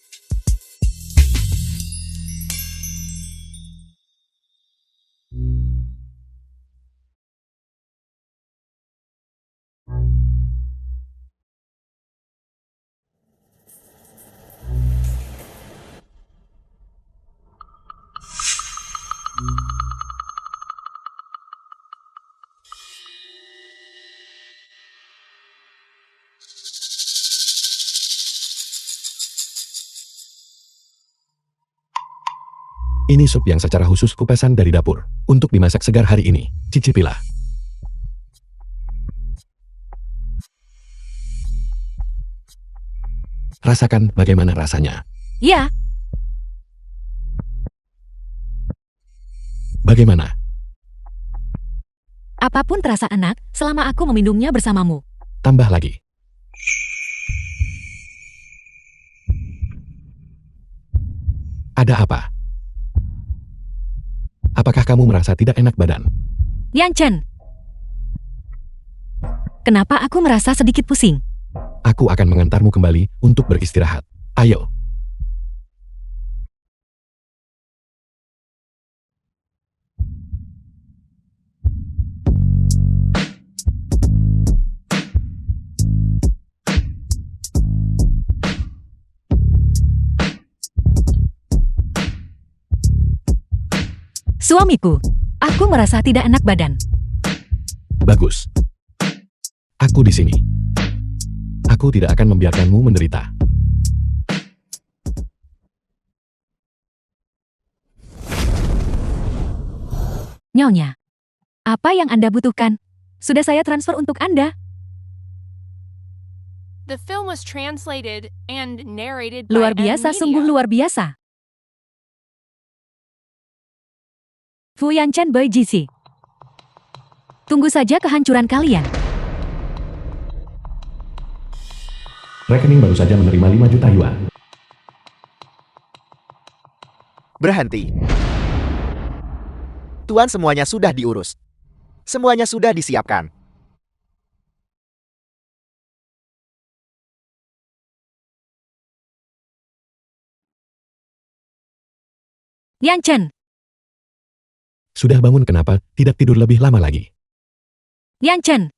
Ini sup yang secara khusus kupesan dari dapur, untuk dimasak segar hari ini. Cicipilah. Rasakan bagaimana rasanya. Ya, Bagaimana? apapun terasa enak selama aku meminumnya bersamamu. Tambah lagi. Ada apa? Apakah kamu merasa tidak enak badan? Yan Chen, kenapa aku merasa sedikit pusing? Aku akan mengantarmu kembali untuk beristirahat. Ayo. Suamiku, aku merasa tidak enak badan. Bagus. Aku di sini. Aku tidak akan membiarkanmu menderita. Nyonya, apa yang Anda butuhkan? Sudah saya transfer untuk Anda. The film was translated and narrated by Luar biasa, sungguh N-Media. luar biasa. Fu Yanchen Boy Jisi. Tunggu saja kehancuran kalian. Rekening baru saja menerima 5 juta yuan. Berhenti. Tuan, semuanya sudah diurus. Semuanya sudah disiapkan. Yanchen, Sudah bangun kenapa tidak tidur lebih lama lagi? Yanchen.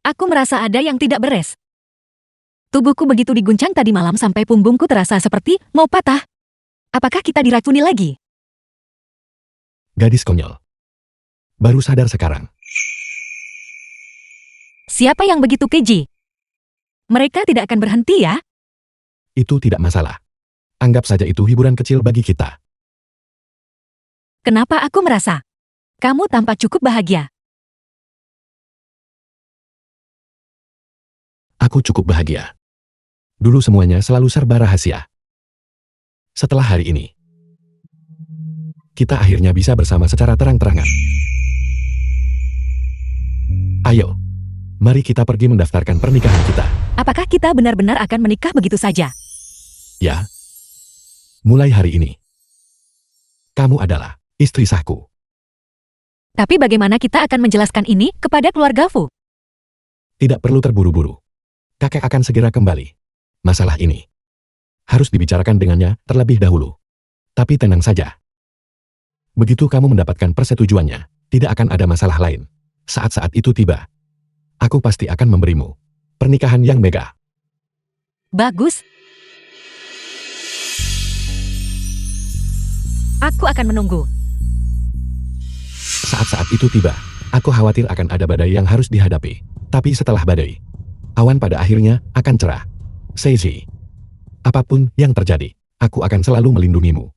Aku merasa ada yang tidak beres. Tubuhku begitu diguncang tadi malam sampai punggungku terasa seperti mau patah. Apakah kita diracuni lagi? Gadis konyol. Baru sadar sekarang. Siapa yang begitu keji? Mereka tidak akan berhenti ya? Itu tidak masalah. Anggap saja itu hiburan kecil bagi kita. Kenapa aku merasa? Kamu tampak cukup bahagia. Aku cukup bahagia. Dulu semuanya selalu serba rahasia. Setelah hari ini, kita akhirnya bisa bersama secara terang-terangan. Ayo, mari kita pergi mendaftarkan pernikahan kita. Apakah kita benar-benar akan menikah begitu saja? Ya. Mulai hari ini, kamu adalah istri sahku. Tapi bagaimana kita akan menjelaskan ini kepada keluarga Fu? Tidak perlu terburu-buru. Kakek akan segera kembali. Masalah ini harus dibicarakan dengannya terlebih dahulu. Tapi tenang saja. Begitu kamu mendapatkan persetujuannya, tidak akan ada masalah lain. Saat-saat itu tiba, aku pasti akan memberimu pernikahan yang megah. Bagus. Aku akan menunggu. Saat-saat itu tiba, aku khawatir akan ada badai yang harus dihadapi. Tapi setelah badai, awan pada akhirnya akan cerah. Seiji, apapun yang terjadi, aku akan selalu melindungimu.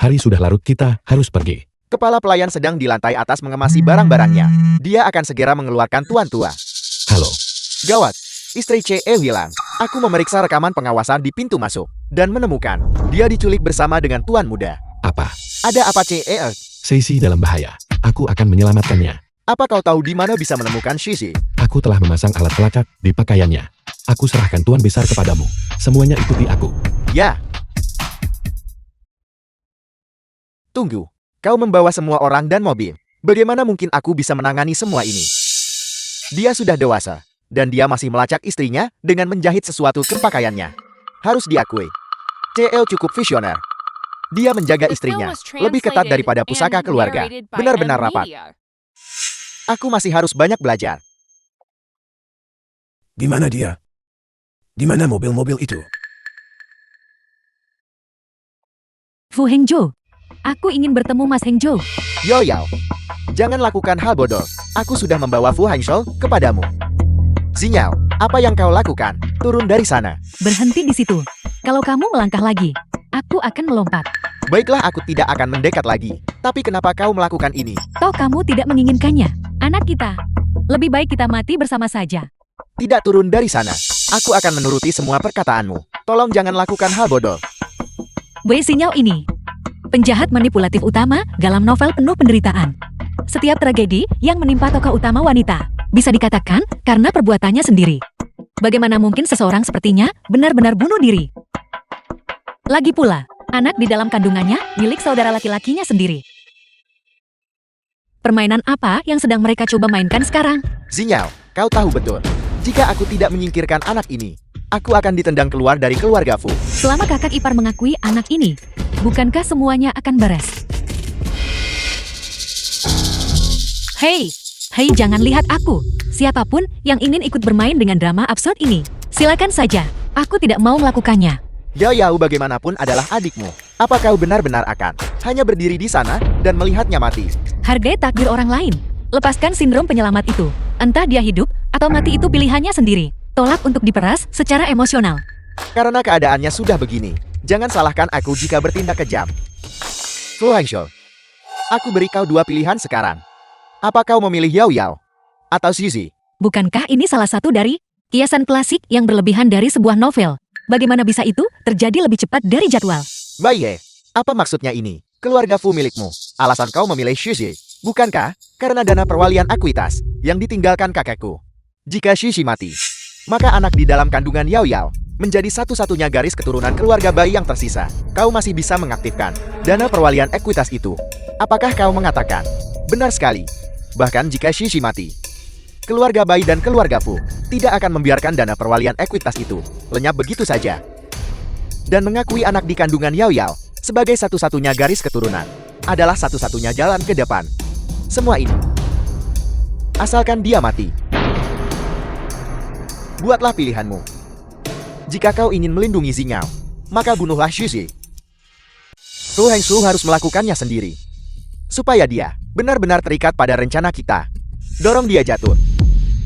Hari sudah larut, kita harus pergi. Kepala pelayan sedang di lantai atas mengemasi barang-barangnya. Dia akan segera mengeluarkan tuan tua. Halo. Gawat, istri CE hilang. Aku memeriksa rekaman pengawasan di pintu masuk dan menemukan dia diculik bersama dengan tuan muda. Apa? Ada apa CE? Sisi dalam bahaya. Aku akan menyelamatkannya. Apa kau tahu di mana bisa menemukan Shishi? Aku telah memasang alat pelacak di pakaiannya. Aku serahkan tuan besar kepadamu. Semuanya ikuti aku. Ya. Tunggu, kau membawa semua orang dan mobil. Bagaimana mungkin aku bisa menangani semua ini? Dia sudah dewasa, dan dia masih melacak istrinya dengan menjahit sesuatu ke pakaiannya. Harus diakui, CL cukup visioner. Dia menjaga The film istrinya was lebih ketat translated daripada pusaka and keluarga. narrated by Benar-benar M rapat. Media. Aku masih harus banyak belajar. Di mana dia? Di mana mobil-mobil itu? Fu Hengzhou. Aku ingin bertemu Mas Hengzhou. Yo Yao, jangan lakukan hal bodoh. Aku sudah membawa Fu Hangzhou kepadamu. Xinyao, apa yang kau lakukan? Turun dari sana. Berhenti di situ. Kalau kamu melangkah lagi, aku akan melompat. Baiklah, aku tidak akan mendekat lagi. Tapi kenapa kau melakukan ini? Toh kamu tidak menginginkannya, anak kita. Lebih baik kita mati bersama saja. Tidak turun dari sana. Aku akan menuruti semua perkataanmu. Tolong jangan lakukan hal bodoh. Wei Xinyao ini, penjahat manipulatif utama dalam novel penuh penderitaan. Setiap tragedi yang menimpa tokoh utama wanita bisa dikatakan karena perbuatannya sendiri. Bagaimana mungkin seseorang sepertinya benar-benar bunuh diri? Lagi pula, anak di dalam kandungannya milik saudara laki-lakinya sendiri. Permainan apa yang sedang mereka coba mainkan sekarang? Xinyao, kau tahu betul. Jika aku tidak menyingkirkan anak ini, aku akan ditendang keluar dari keluarga Fu. Selama kakak ipar mengakui anak ini, bukankah semuanya akan beres? Hei, jangan lihat aku. Siapapun yang ingin ikut bermain dengan drama absurd ini, silakan saja. Aku tidak mau melakukannya. Yao Yao bagaimanapun adalah adikmu. Apa kau benar-benar akan hanya berdiri di sana dan melihatnya mati? Hargai takdir orang lain. Lepaskan sindrom penyelamat itu. Entah dia hidup atau mati, itu pilihannya sendiri. Tolak untuk diperas secara emosional. Karena keadaannya sudah begini, jangan salahkan aku jika bertindak kejam. Fu Hangzhou, aku beri kau dua pilihan sekarang. Apa kau memilih Yao Yao atau Shishi? Bukankah ini salah satu dari kiasan klasik yang berlebihan dari sebuah novel? Bagaimana bisa itu terjadi lebih cepat dari jadwal? Baiye, apa maksudnya ini? Keluarga Fu milikmu. Alasan kau memilih Shishi, bukankah karena dana perwalian ekuitas yang ditinggalkan kakekku? Jika Shishi mati, maka anak di dalam kandungan Yao Yao menjadi satu-satunya garis keturunan keluarga bayi yang tersisa. Kau masih bisa mengaktifkan dana perwalian ekuitas itu. Apakah kau mengatakan? Benar sekali. Bahkan jika Shishi mati, keluarga bayi dan keluarga Fu tidak akan membiarkan dana perwalian ekuitas itu lenyap begitu saja. Dan mengakui anak di kandungan Yao Yao sebagai satu-satunya garis keturunan adalah satu-satunya jalan ke depan. Semua ini, asalkan dia mati. Buatlah pilihanmu. Jika kau ingin melindungi Xinyao, maka bunuhlah Shishi. Fu Hangzhou harus melakukannya sendiri. Supaya dia benar-benar terikat pada rencana kita. Dorong dia jatuh.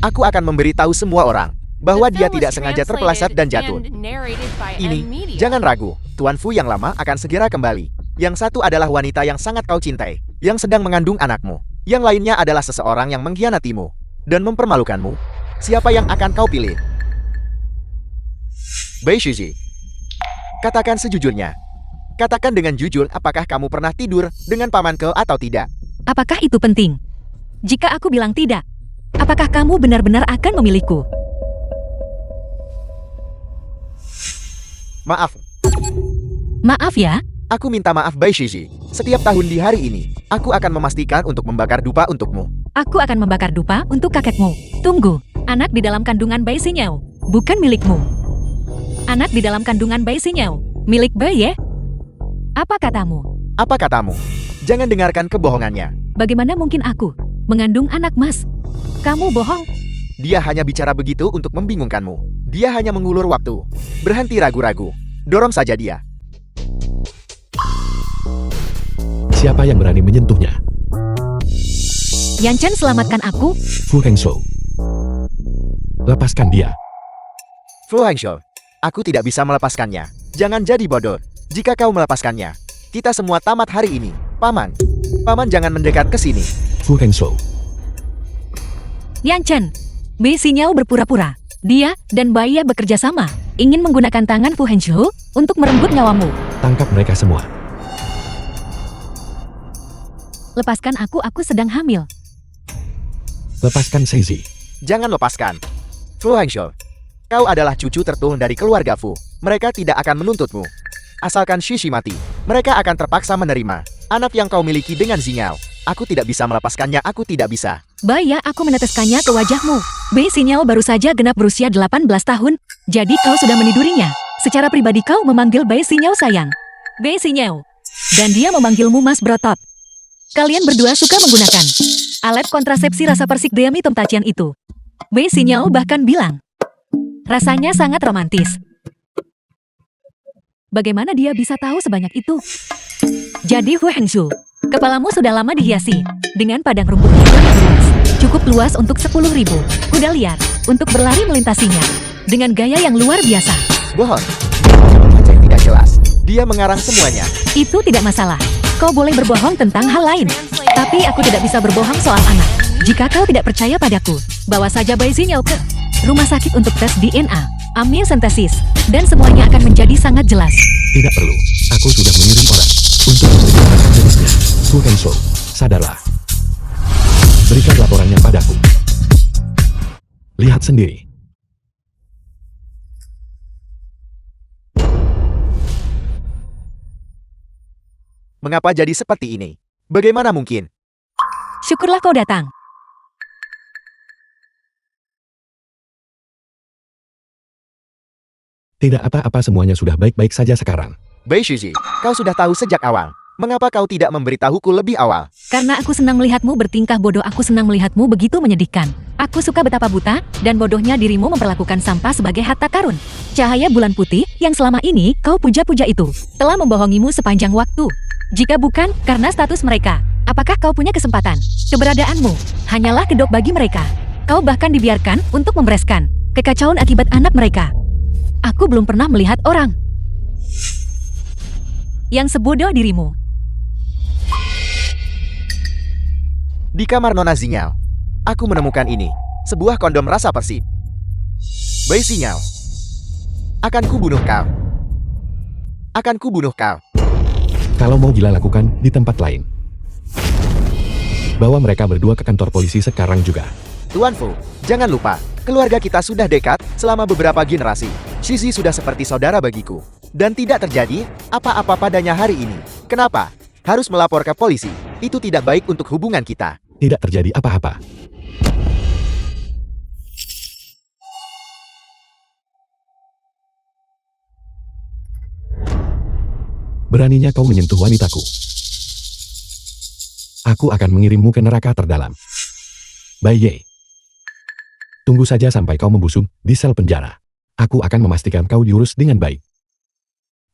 Aku akan memberitahu semua orang bahwa The dia film tidak was sengaja terpeleset dan jatuh. translated and narrated by Ini, M Media. jangan ragu, Tuan Fu yang lama akan segera kembali. Yang satu adalah wanita yang sangat kau cintai, yang sedang mengandung anakmu. Yang lainnya adalah seseorang yang mengkhianatimu dan mempermalukanmu. Siapa yang akan kau pilih? Bai Shishi, katakan sejujurnya. Katakan dengan jujur, apakah kamu pernah tidur dengan paman kau atau tidak? Apakah itu penting? Jika aku bilang tidak, apakah kamu benar-benar akan memilihku? Maaf, Maaf ya, aku minta maaf Bai Shishi. Setiap tahun di hari ini, aku akan memastikan untuk membakar dupa untukmu. aku akan membakar dupa untuk kakekmu. Tunggu, anak di dalam kandungan Bai Xinyao, bukan milikmu. Anak di dalam kandungan Bai Xinyao, milik Bai Ye? Apa katamu? Apa katamu? Jangan dengarkan kebohongannya. Bagaimana mungkin aku mengandung anak mas? Kamu bohong. Dia hanya bicara begitu untuk membingungkanmu. Dia hanya mengulur waktu. Berhenti ragu-ragu. Dorong saja dia. Siapa yang berani menyentuhnya? Yan Chen, selamatkan aku. Fu Hangzhou. Lepaskan dia. Fu Hangzhou, aku tidak bisa melepaskannya. Jangan jadi bodoh. Jika kau melepaskannya, Kita semua tamat hari ini. Paman. Paman jangan mendekat ke sini. Fu Hengshou. Yan Chen, Bei Xinyao berpura-pura. Dia dan Baiya bekerja sama, ingin menggunakan tangan Fu Hengshou untuk merenggut nyawamu. Tangkap mereka semua. Lepaskan aku sedang hamil. Lepaskan Seizi. Jangan lepaskan. Fu Hangzhou. Kau adalah cucu tertua dari keluarga Fu. Mereka tidak akan menuntutmu. Asalkan Shishi mati, mereka akan terpaksa menerima anak yang kau miliki dengan Xinyao. Aku tidak bisa melepaskannya, aku tidak bisa. Baiya, aku meneteskannya ke wajahmu. Bei Xinyao baru saja genap berusia 18 tahun, jadi kau sudah menidurinya. Secara pribadi kau memanggil Bei Xinyao sayang. Bei Xinyao. Dan dia memanggilmu Mas Brotot. Kalian berdua suka menggunakan alat kontrasepsi rasa persik Deami Tomtacian itu. Bei Xinyao bahkan bilang, rasanya sangat romantis. Bagaimana dia bisa tahu sebanyak itu? Jadi Fu Hengshou, kepalamu sudah lama dihiasi dengan padang rumput hijau yang luas. Cukup luas untuk 10.000 kuda liar untuk berlari melintasinya dengan gaya yang luar biasa. Bohong. Aceh tidak jelas. Dia mengarang semuanya. Itu tidak masalah. Kau boleh berbohong tentang hal lain. Tapi aku tidak bisa berbohong soal anak. Jika kau tidak percaya padaku, bawa saja Bei Xinyao ke rumah sakit untuk tes DNA, amniosentesis, dan semuanya akan menjadi sangat jelas. Tidak perlu. Aku sudah mengirim orang untuk memperiksa jenisnya. Fu Hengshou, sadarlah. Berikan laporannya padaku. Lihat sendiri. Mengapa jadi seperti ini? Bagaimana mungkin? Syukurlah kau datang. Tidak apa-apa, semuanya sudah baik-baik saja sekarang. Bei Shizi, kau sudah tahu sejak awal. Mengapa kau tidak memberitahuku lebih awal? Karena aku senang melihatmu bertingkah bodoh, aku senang melihatmu begitu menyedihkan. Aku suka betapa buta dan bodohnya dirimu memperlakukan sampah sebagai harta karun. Cahaya bulan putih yang selama ini kau puja-puja itu telah membohongimu sepanjang waktu. Jika bukan karena status mereka, apakah kau punya kesempatan? Keberadaanmu hanyalah kedok bagi mereka. Kau bahkan dibiarkan untuk membereskan kekacauan akibat anak mereka. Aku belum pernah melihat orang yang sebodoh dirimu. Di kamar Nona Xinyao, aku menemukan ini. Sebuah kondom rasa persik. Bei Xinyao, akan kubunuh kau. Akan kubunuh kau. Kalau mau gila, lakukan di tempat lain. Bawa mereka berdua ke kantor polisi sekarang juga. Tuan Fu, jangan lupa, keluarga kita sudah dekat selama beberapa generasi. Shizi sudah seperti saudara bagiku. Dan tidak terjadi apa-apa padanya hari ini. Kenapa? Harus melapor ke polisi. Itu tidak baik untuk hubungan kita. Tidak terjadi apa-apa. Beraninya kau menyentuh wanitaku. Aku akan mengirimmu ke neraka terdalam. Bai Ye. Tunggu saja sampai kau membusuk di sel penjara. Aku akan memastikan kau diurus dengan baik.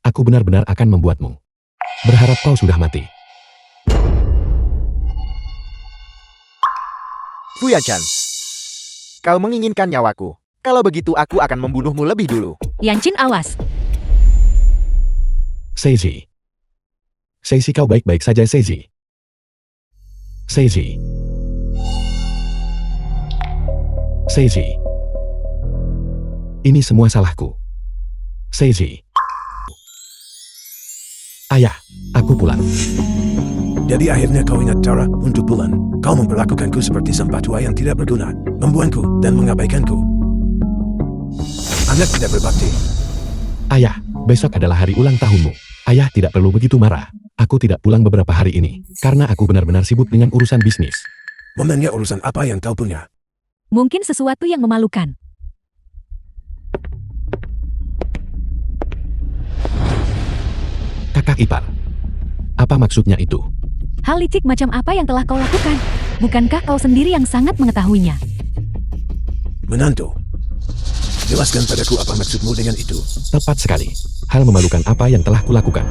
Aku benar-benar akan membuatmu berharap kau sudah mati. Fu Yanchan, kau menginginkan nyawaku. Kalau begitu aku akan membunuhmu lebih dulu. Yanchin, awas. Seizi. Seizi, kau baik-baik saja, Seizi. Seizi. Seizi. Ini semua salahku. Seizi. Ayah, aku pulang. Jadi akhirnya kau ingat cara untuk pulang. Kau memperlakukanku seperti sampah tua yang tidak berguna, membuangku dan mengabaikanku. Anak tidak berbakti. Ayah, besok adalah hari ulang tahunmu. Ayah tidak perlu begitu marah. Aku tidak pulang beberapa hari ini, karena aku benar-benar sibuk dengan urusan bisnis. Memangnya urusan apa yang kau punya? Mungkin sesuatu yang memalukan. Kakak ipar. Apa maksudnya itu? Hal licik macam apa yang telah kau lakukan? Bukankah kau sendiri yang sangat mengetahuinya? Menantu. Jelaskan padaku apa maksudmu dengan itu. Tepat sekali. Hal memalukan apa yang telah kulakukan.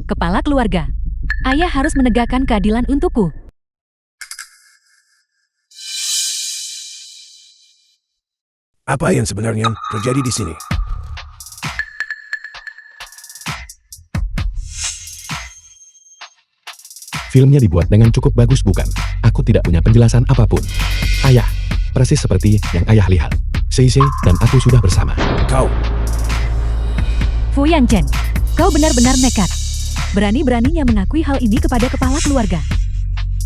Kepala keluarga. Ayah harus menegakkan keadilan untukku. Apa yang sebenarnya terjadi di sini? Filmnya dibuat dengan cukup bagus bukan? Aku tidak punya penjelasan apapun. Ayah, persis seperti yang ayah lihat. Sisi dan aku sudah bersama. Kau, Fu Yanchen, kau benar-benar nekat. Berani-beraninya mengakui hal ini kepada kepala keluarga.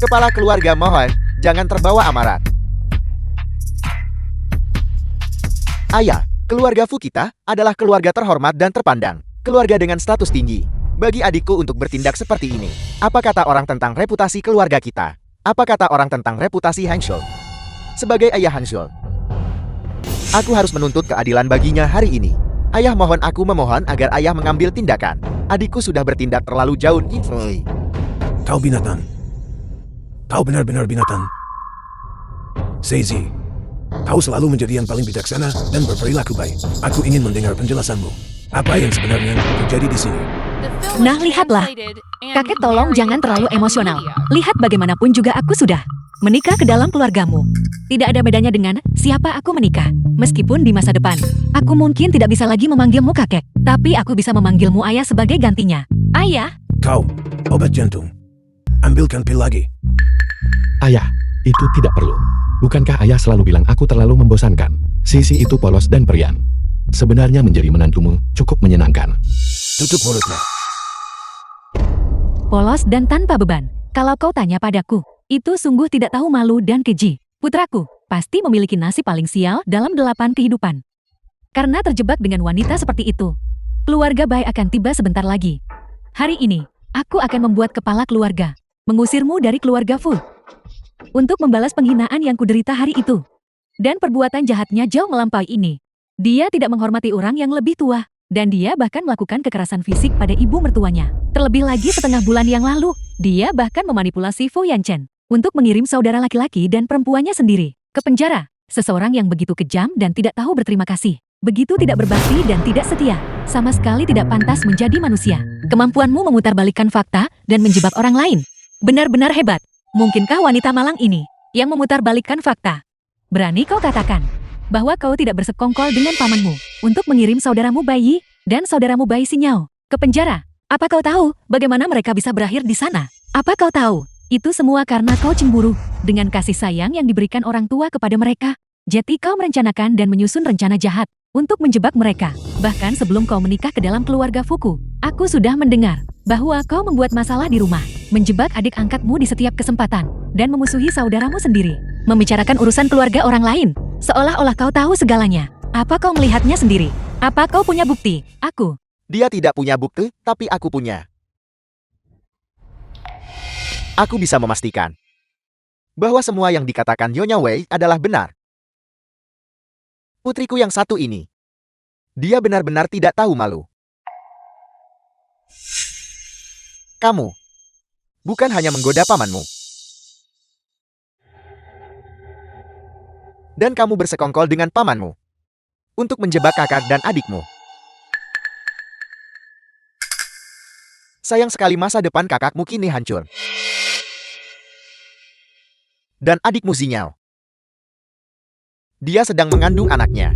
Kepala keluarga mohon, jangan terbawa amarah. Ayah, keluarga Fu kita adalah keluarga terhormat dan terpandang. Keluarga dengan status tinggi. Bagi adikku untuk bertindak seperti ini. Apa kata orang tentang reputasi keluarga kita? Apa kata orang tentang reputasi Hang Shou? Sebagai ayah Hang Shou, aku harus menuntut keadilan baginya hari ini. Ayah mohon, aku memohon agar ayah mengambil tindakan. Adikku sudah bertindak terlalu jauh. kau binatang. Kau benar-benar binatang. Seizi, kau selalu menjadi yang paling bijaksana dan berperilaku baik. Aku ingin mendengar penjelasanmu. Apa yang sebenarnya terjadi di sini? The film was Nah, lihatlah. translated and Kakek tolong narrated jangan terlalu by emosional. Media. Lihat bagaimanapun juga aku sudah menikah ke dalam keluargamu. Tidak ada bedanya dengan siapa aku menikah. Meskipun di masa depan, aku mungkin tidak bisa lagi memanggilmu kakek. Tapi aku bisa memanggilmu ayah sebagai gantinya. Ayah, Kau, obat jantung. Ambilkan pil lagi. Ayah, itu tidak perlu. Bukankah ayah selalu bilang aku terlalu membosankan? Sisi itu polos dan periang. Sebenarnya menjadi menantumu cukup menyenangkan. Tutup mulutnya. polos dan tanpa beban. Kalau kau tanya padaku, itu sungguh tidak tahu malu dan keji. Putraku pasti memiliki nasib paling sial dalam 8 kehidupan. Karena terjebak dengan wanita seperti itu. Keluarga baik akan tiba sebentar lagi. Hari ini, aku akan membuat kepala keluarga mengusirmu dari keluarga Fu. Untuk membalas penghinaan yang kuderita hari itu. Dan perbuatan jahatnya jauh melampaui ini. Dia tidak menghormati orang yang lebih tua. Dan dia bahkan melakukan kekerasan fisik pada ibu mertuanya. Terlebih lagi setengah bulan yang lalu, dia bahkan memanipulasi Fu Yanchen untuk mengirim saudara laki-laki dan perempuannya sendiri ke penjara. Seseorang yang begitu kejam dan tidak tahu berterima kasih. Begitu tidak berbakti dan tidak setia. Sama sekali tidak pantas menjadi manusia. Kemampuanmu memutarbalikkan fakta dan menjebak orang lain. Benar-benar hebat. Mungkinkah wanita malang ini yang memutarbalikkan fakta? Berani kau katakan bahwa kau tidak bersekongkol dengan pamanmu untuk mengirim saudaramu bayi dan saudaramu bayi Sinyao ke penjara? Apa kau tahu bagaimana mereka bisa berakhir di sana? Apa kau tahu? Itu semua karena kau cemburu dengan kasih sayang yang diberikan orang tua kepada mereka. Jadi kau merencanakan dan menyusun rencana jahat untuk menjebak mereka. Bahkan sebelum kau menikah ke dalam keluarga Fuku, aku sudah mendengar bahwa kau membuat masalah di rumah, menjebak adik angkatmu di setiap kesempatan, dan memusuhi saudaramu sendiri. Membicarakan urusan keluarga orang lain, seolah-olah kau tahu segalanya. Apa kau melihatnya sendiri? Apa kau punya bukti? Aku. Dia tidak punya bukti, tapi aku punya. Aku bisa memastikan bahwa semua yang dikatakan Nyonya Wei adalah benar. Putriku yang satu ini, dia benar-benar tidak tahu malu. Kamu bukan hanya menggoda pamanmu, dan kamu bersekongkol dengan pamanmu untuk menjebak kakak dan adikmu. Sayang sekali masa depan kakakmu kini hancur. Dan adikmu Xinyao, dia sedang mengandung anaknya.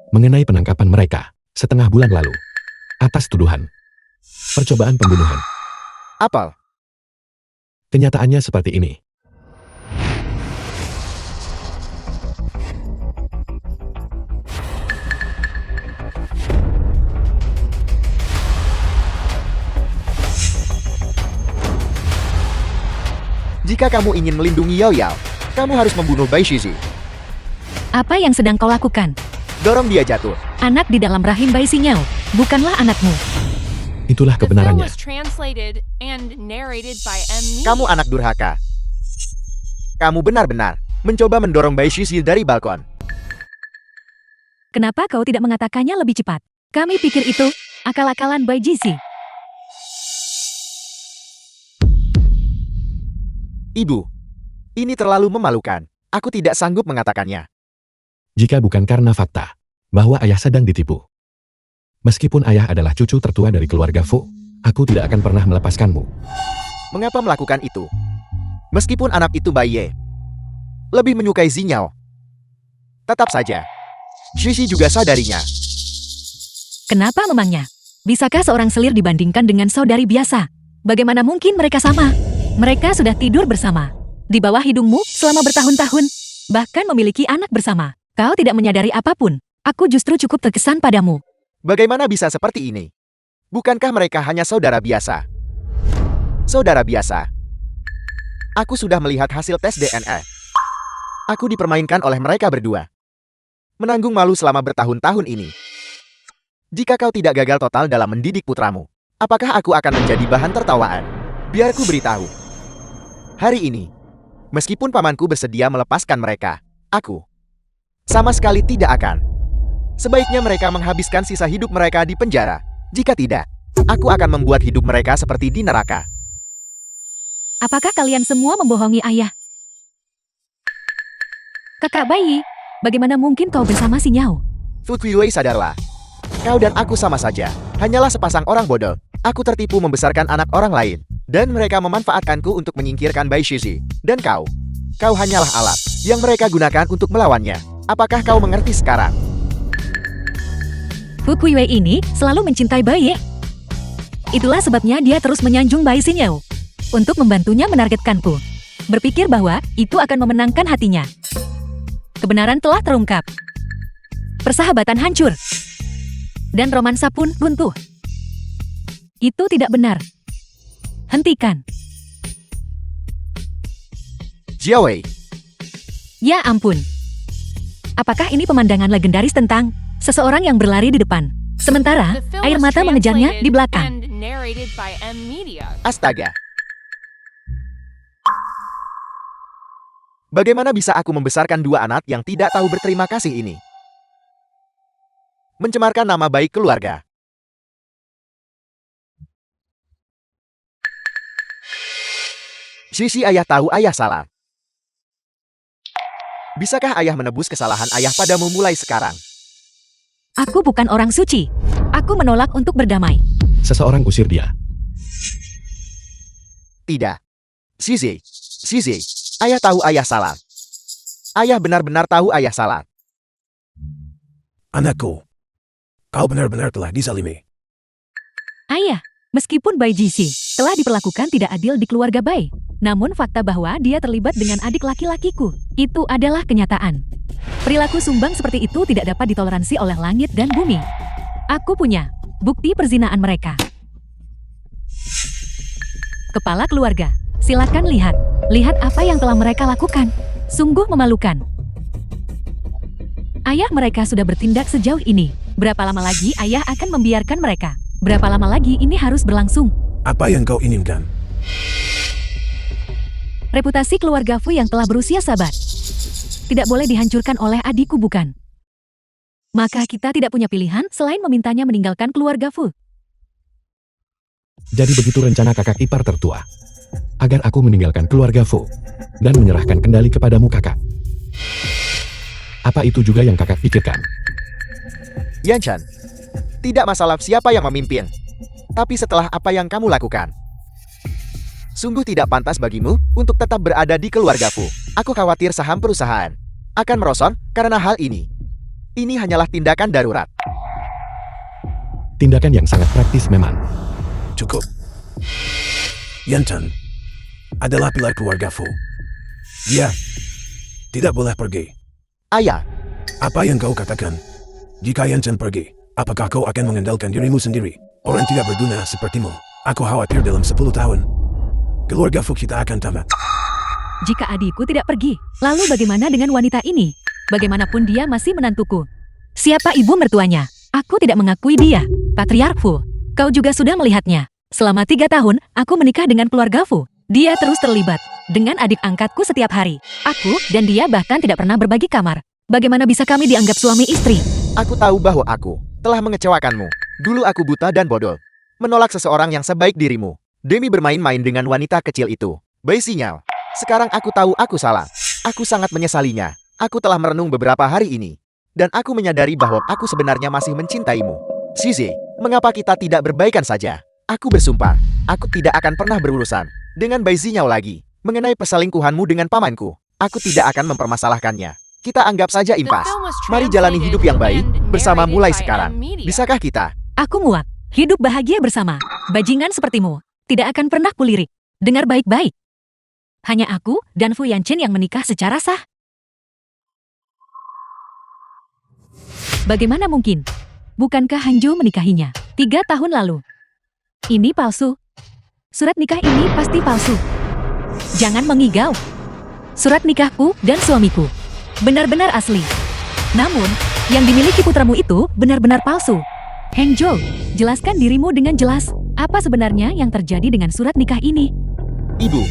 Mengenai penangkapan mereka setengah bulan lalu atas tuduhan percobaan pembunuhan. Apel, Kenyataannya seperti ini. jika kamu ingin melindungi Yao Yao, kamu harus membunuh Bai Shizi. Apa yang sedang kau lakukan? Dorong dia jatuh. Anak di dalam rahim bayi Sinyao bukanlah anakmu. Itulah The film kebenarannya. was translated and narrated by M. Kamu anak durhaka. Kamu benar-benar mencoba mendorong Bai Shizi dari balkon. Kenapa kau tidak mengatakannya lebih cepat? Kami pikir itu akal-akalan Bai Jisi. Ibu, ini terlalu memalukan. Aku tidak sanggup mengatakannya. Jika bukan karena fakta bahwa ayah sedang ditipu. Meskipun ayah adalah cucu tertua dari keluarga Fu, aku tidak akan pernah melepaskanmu. Mengapa melakukan itu? Meskipun anak itu Bai Ye lebih menyukai Zinyao, tetap saja Shishi juga sadarinya. Kenapa memangnya? Bisakah seorang selir dibandingkan dengan saudari biasa? Bagaimana mungkin mereka sama? Mereka sudah tidur bersama, di bawah hidungmu selama bertahun-tahun, bahkan memiliki anak bersama. Kau tidak menyadari apapun. Aku justru cukup terkesan padamu. Bagaimana bisa seperti ini? Bukankah mereka hanya saudara biasa? Saudara biasa. Aku sudah melihat hasil tes DNA. Aku dipermainkan oleh mereka berdua. Menanggung malu selama bertahun-tahun ini. Jika kau tidak gagal total dalam mendidik putramu, apakah aku akan menjadi bahan tertawaan? Biar ku beritahu. Hari ini, meskipun pamanku bersedia melepaskan mereka, aku sama sekali tidak akan. Sebaiknya mereka menghabiskan sisa hidup mereka di penjara. Jika tidak, aku akan membuat hidup mereka seperti di neraka. Apakah kalian semua membohongi ayah? Kakak bayi, bagaimana mungkin kau bersama si Nyao? Fu Qiwei, sadarlah. Kau dan aku sama saja. Hanyalah sepasang orang bodoh. Aku tertipu membesarkan anak orang lain. Dan mereka memanfaatkanku untuk menyingkirkan Bai Shishi. Dan kau hanyalah alat yang mereka gunakan untuk melawannya. Apakah kau mengerti sekarang? Fu Qiwei ini selalu mencintai Bai Ye. Itulah sebabnya dia terus menyanjung Bai Xinyao untuk membantunya menargetkanku. Berpikir bahwa itu akan memenangkan hatinya. Kebenaran telah terungkap. Persahabatan hancur. Dan romansa pun runtuh. Itu tidak benar. Hentikan. Jiawei, Ya ampun. Apakah ini pemandangan legendaris tentang seseorang yang berlari di depan, sementara The film air was mata mengejarnya translated di belakang? and narrated by M Media. astaga. Bagaimana bisa aku membesarkan dua anak yang tidak tahu berterima kasih ini? Mencemarkan nama baik keluarga. Shishi, ayah tahu ayah salah. Bisakah ayah menebus kesalahan ayah padamu mulai sekarang? Aku bukan orang suci. Aku menolak untuk berdamai. Seseorang usir dia. Tidak. Shishi, ayah tahu ayah salah. Ayah benar-benar tahu ayah salah. Anakku, kau benar-benar telah disalimi. Ayah, meskipun Bai Jixi telah diperlakukan tidak adil di keluarga Bai, namun fakta bahwa dia terlibat dengan adik laki-lakiku, itu adalah kenyataan. Perilaku sumbang seperti itu tidak dapat ditoleransi oleh langit dan bumi. Aku punya bukti perzinaan mereka. Kepala keluarga, silakan lihat. Lihat apa yang telah mereka lakukan. Sungguh memalukan. Ayah mereka sudah bertindak sejauh ini. Berapa lama lagi ayah akan membiarkan mereka? Berapa lama lagi ini harus berlangsung? Apa yang kau inginkan? Reputasi keluarga Fu yang telah berusia sabat tidak boleh dihancurkan oleh adikku, bukan? Maka kita tidak punya pilihan selain memintanya meninggalkan keluarga Fu. Jadi begitu rencana kakak ipar tertua. Agar aku meninggalkan keluarga Fu dan menyerahkan kendali kepadamu, kakak. Apa itu juga yang kakak pikirkan? Yanchan, tidak masalah siapa yang memimpin. Tapi setelah apa yang kamu lakukan, sungguh tidak pantas bagimu untuk tetap berada di keluarga Fu. Aku khawatir saham perusahaan akan merosot karena hal ini. Ini hanyalah tindakan darurat. Tindakan yang sangat praktis memang. Cukup. Yanchan adalah pilar keluarga Fu. Dia tidak boleh pergi. Ayah, Apa yang kau katakan? Jika Yanchan pergi, apakah kau akan mengandalkan dirimu sendiri? Orang tidak berguna sepertimu. Aku khawatir dalam 10 tahun, keluarga Fu kita akan tamat. Jika adikku tidak pergi, lalu bagaimana dengan wanita ini? Bagaimanapun dia masih menantuku. Siapa ibu mertuanya? Aku tidak mengakui dia. Patriark Fu, kau juga sudah melihatnya. Selama 3 tahun, aku menikah dengan keluarga Fu. Dia terus terlibat dengan adik angkatku setiap hari. Aku dan dia bahkan tidak pernah berbagi kamar. Bagaimana bisa kami dianggap suami istri? aku tahu bahwa aku telah mengecewakanmu. Dulu aku buta dan bodoh. Menolak seseorang yang sebaik dirimu. Demi bermain-main dengan wanita kecil itu. Bai Sinyal. Sekarang aku tahu aku salah. Aku sangat menyesalinya. Aku telah merenung beberapa hari ini. Dan aku menyadari bahwa aku sebenarnya masih mencintaimu. Shizi, mengapa kita tidak berbaikan saja? Aku bersumpah, aku tidak akan pernah berurusan dengan Bai Zinyao lagi. Mengenai perselingkuhanmu dengan pamanku, aku tidak akan mempermasalahkannya. Kita anggap saja The impas. film was Mari jalani hidup yang baik translated and bersama narrated mulai by sekarang. M Media. Bisakah kita? Aku muak. Hidup bahagia bersama. Bajingan sepertimu. Tidak akan pernah kulirik. Dengar baik-baik. Hanya aku dan Fu Yanchin yang menikah secara sah. Bagaimana mungkin? Bukankah Hanjo menikahinya 3 tahun lalu? Ini palsu. Surat nikah ini pasti palsu. Jangan mengigau. Surat nikahku dan suamiku benar-benar asli. Namun, yang dimiliki putramu itu benar-benar palsu. Hengjo, jelaskan dirimu dengan jelas. Apa sebenarnya yang terjadi dengan surat nikah ini? Ibu.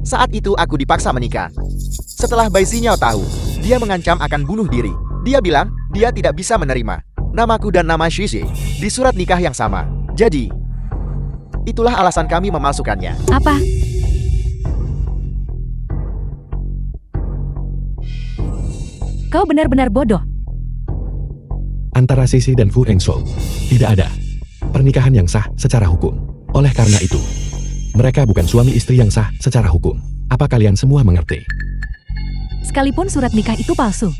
Saat itu aku dipaksa menikah. Setelah Bai Xinyao tahu, dia mengancam akan bunuh diri. Dia bilang, dia tidak bisa menerima namaku dan nama Shishi di surat nikah yang sama. Jadi, itulah alasan kami memalsukannya. Apa? Kau benar-benar bodoh. Antara Sisi dan Fu Hengshou, tidak ada pernikahan yang sah secara hukum. Oleh karena itu, mereka bukan suami istri yang sah secara hukum. Apa kalian semua mengerti? Sekalipun surat nikah itu palsu.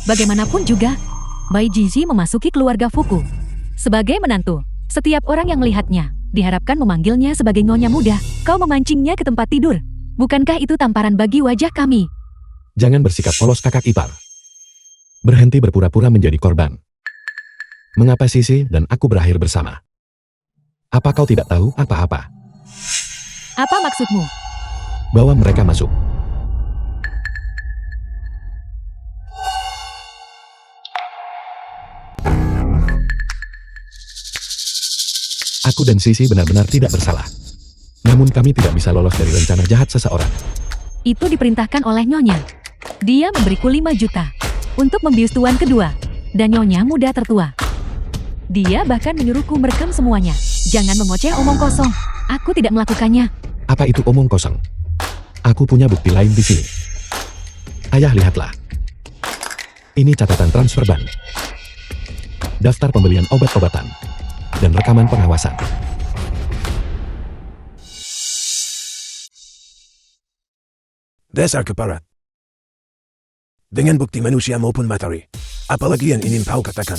Bagaimanapun juga, Bai Jiji memasuki keluarga Fuku. Sebagai menantu, setiap orang yang melihatnya diharapkan memanggilnya sebagai nyonya muda. Kau memancingnya ke tempat tidur. Bukankah itu tamparan bagi wajah kami? Jangan bersikap polos kakak ipar. Berhenti berpura-pura menjadi korban. Mengapa Sisi dan aku berakhir bersama? Apa kau tidak tahu apa-apa? Apa maksudmu? Bawa mereka masuk. Aku dan Sisi benar-benar tidak bersalah. Namun kami tidak bisa lolos dari rencana jahat seseorang. Itu diperintahkan oleh Nyonya. Dia memberiku 5 juta untuk membius tuan kedua dan Nyonya muda tertua. Dia bahkan menyuruhku merekam semuanya. Jangan mengoceh omong kosong. Aku tidak melakukannya. Apa itu omong kosong? Aku punya bukti lain di sini. Ayah, lihatlah. Ini catatan transfer ban, daftar pembelian obat-obatan, dan rekaman pengawasan. Dasar keparat. Dengan bukti manusia maupun materi. Apalagi yang ingin kau katakan?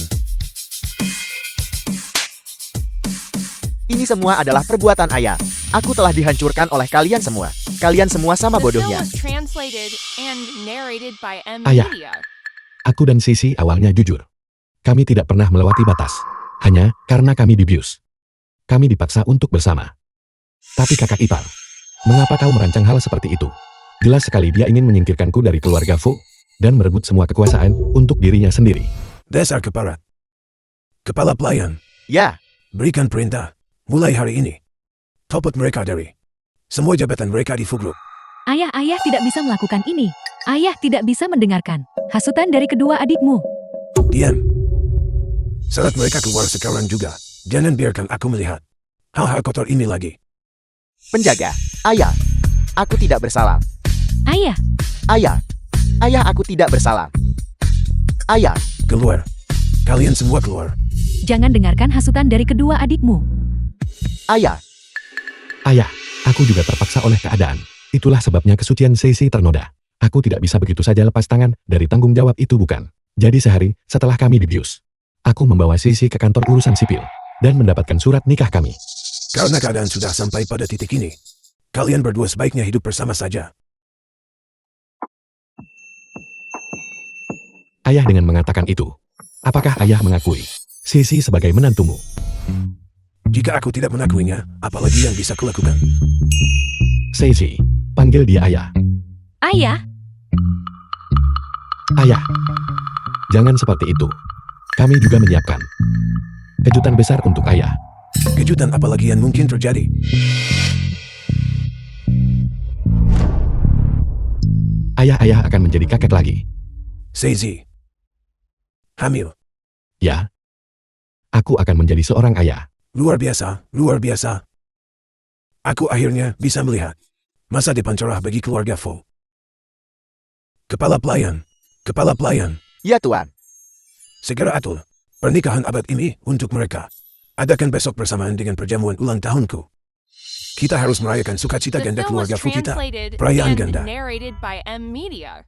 Ini semua adalah perbuatan ayah. Aku telah dihancurkan oleh kalian semua. Kalian semua sama The film bodohnya. was translated and narrated by M Ayah. Media. Aku dan Sisi awalnya jujur. Kami tidak pernah melewati batas. Hanya karena kami dibius. Kami dipaksa untuk bersama. Tapi kakak ipar, mengapa kau merancang hal seperti itu? Jelas sekali dia ingin menyingkirkanku dari keluarga Fu dan merebut semua kekuasaan untuk dirinya sendiri. Dasar keparat. Kepala pelayan, Ya, berikan perintah. Mulai hari ini. Copot mereka dari semua jabatan mereka di Fu Group. Ayah tidak bisa melakukan ini. Ayah tidak bisa mendengarkan hasutan dari kedua adikmu. Diam. Saat mereka keluar sekarang juga, jangan biarkan aku melihat hal-hal kotor ini lagi. penjaga. Ayah, aku tidak bersalah. Ayah, Ayah, aku tidak bersalah. Ayah, Keluar. Kalian semua keluar. jangan dengarkan hasutan dari kedua adikmu. ayah, Ayah, aku juga terpaksa oleh keadaan. Itulah sebabnya kesucian Sisi ternoda. Aku tidak bisa begitu saja lepas tangan dari tanggung jawab itu, bukan? Jadi sehari setelah kami dibius, aku membawa Sisi ke kantor urusan sipil dan mendapatkan surat nikah kami. Karena keadaan sudah sampai pada titik ini, kalian berdua sebaiknya hidup bersama saja. Ayah dengan mengatakan itu, apakah ayah mengakui Sisi sebagai menantumu? Jika aku tidak mengakuinya, apalagi yang bisa kulakukan? Sisi, panggil dia ayah. Ayah, Ayah, jangan seperti itu. Kami juga menyiapkan kejutan besar untuk ayah. Kejutan apalagi yang mungkin terjadi? Ayah akan menjadi kakek lagi. Seizi. Hamil. Ya, aku akan menjadi seorang ayah. Luar biasa, luar biasa. Aku akhirnya bisa melihat masa depan cerah bagi keluarga Fu. Kepala pelayan. ya Tuan. Segera atur pernikahan abad ini untuk mereka. Adakan besok bersamaan dengan perjamuan ulang tahunku. Kita harus merayakan sukacita The ganda film was keluarga Fu kita. translated Perayaan and ganda. narrated by M Media.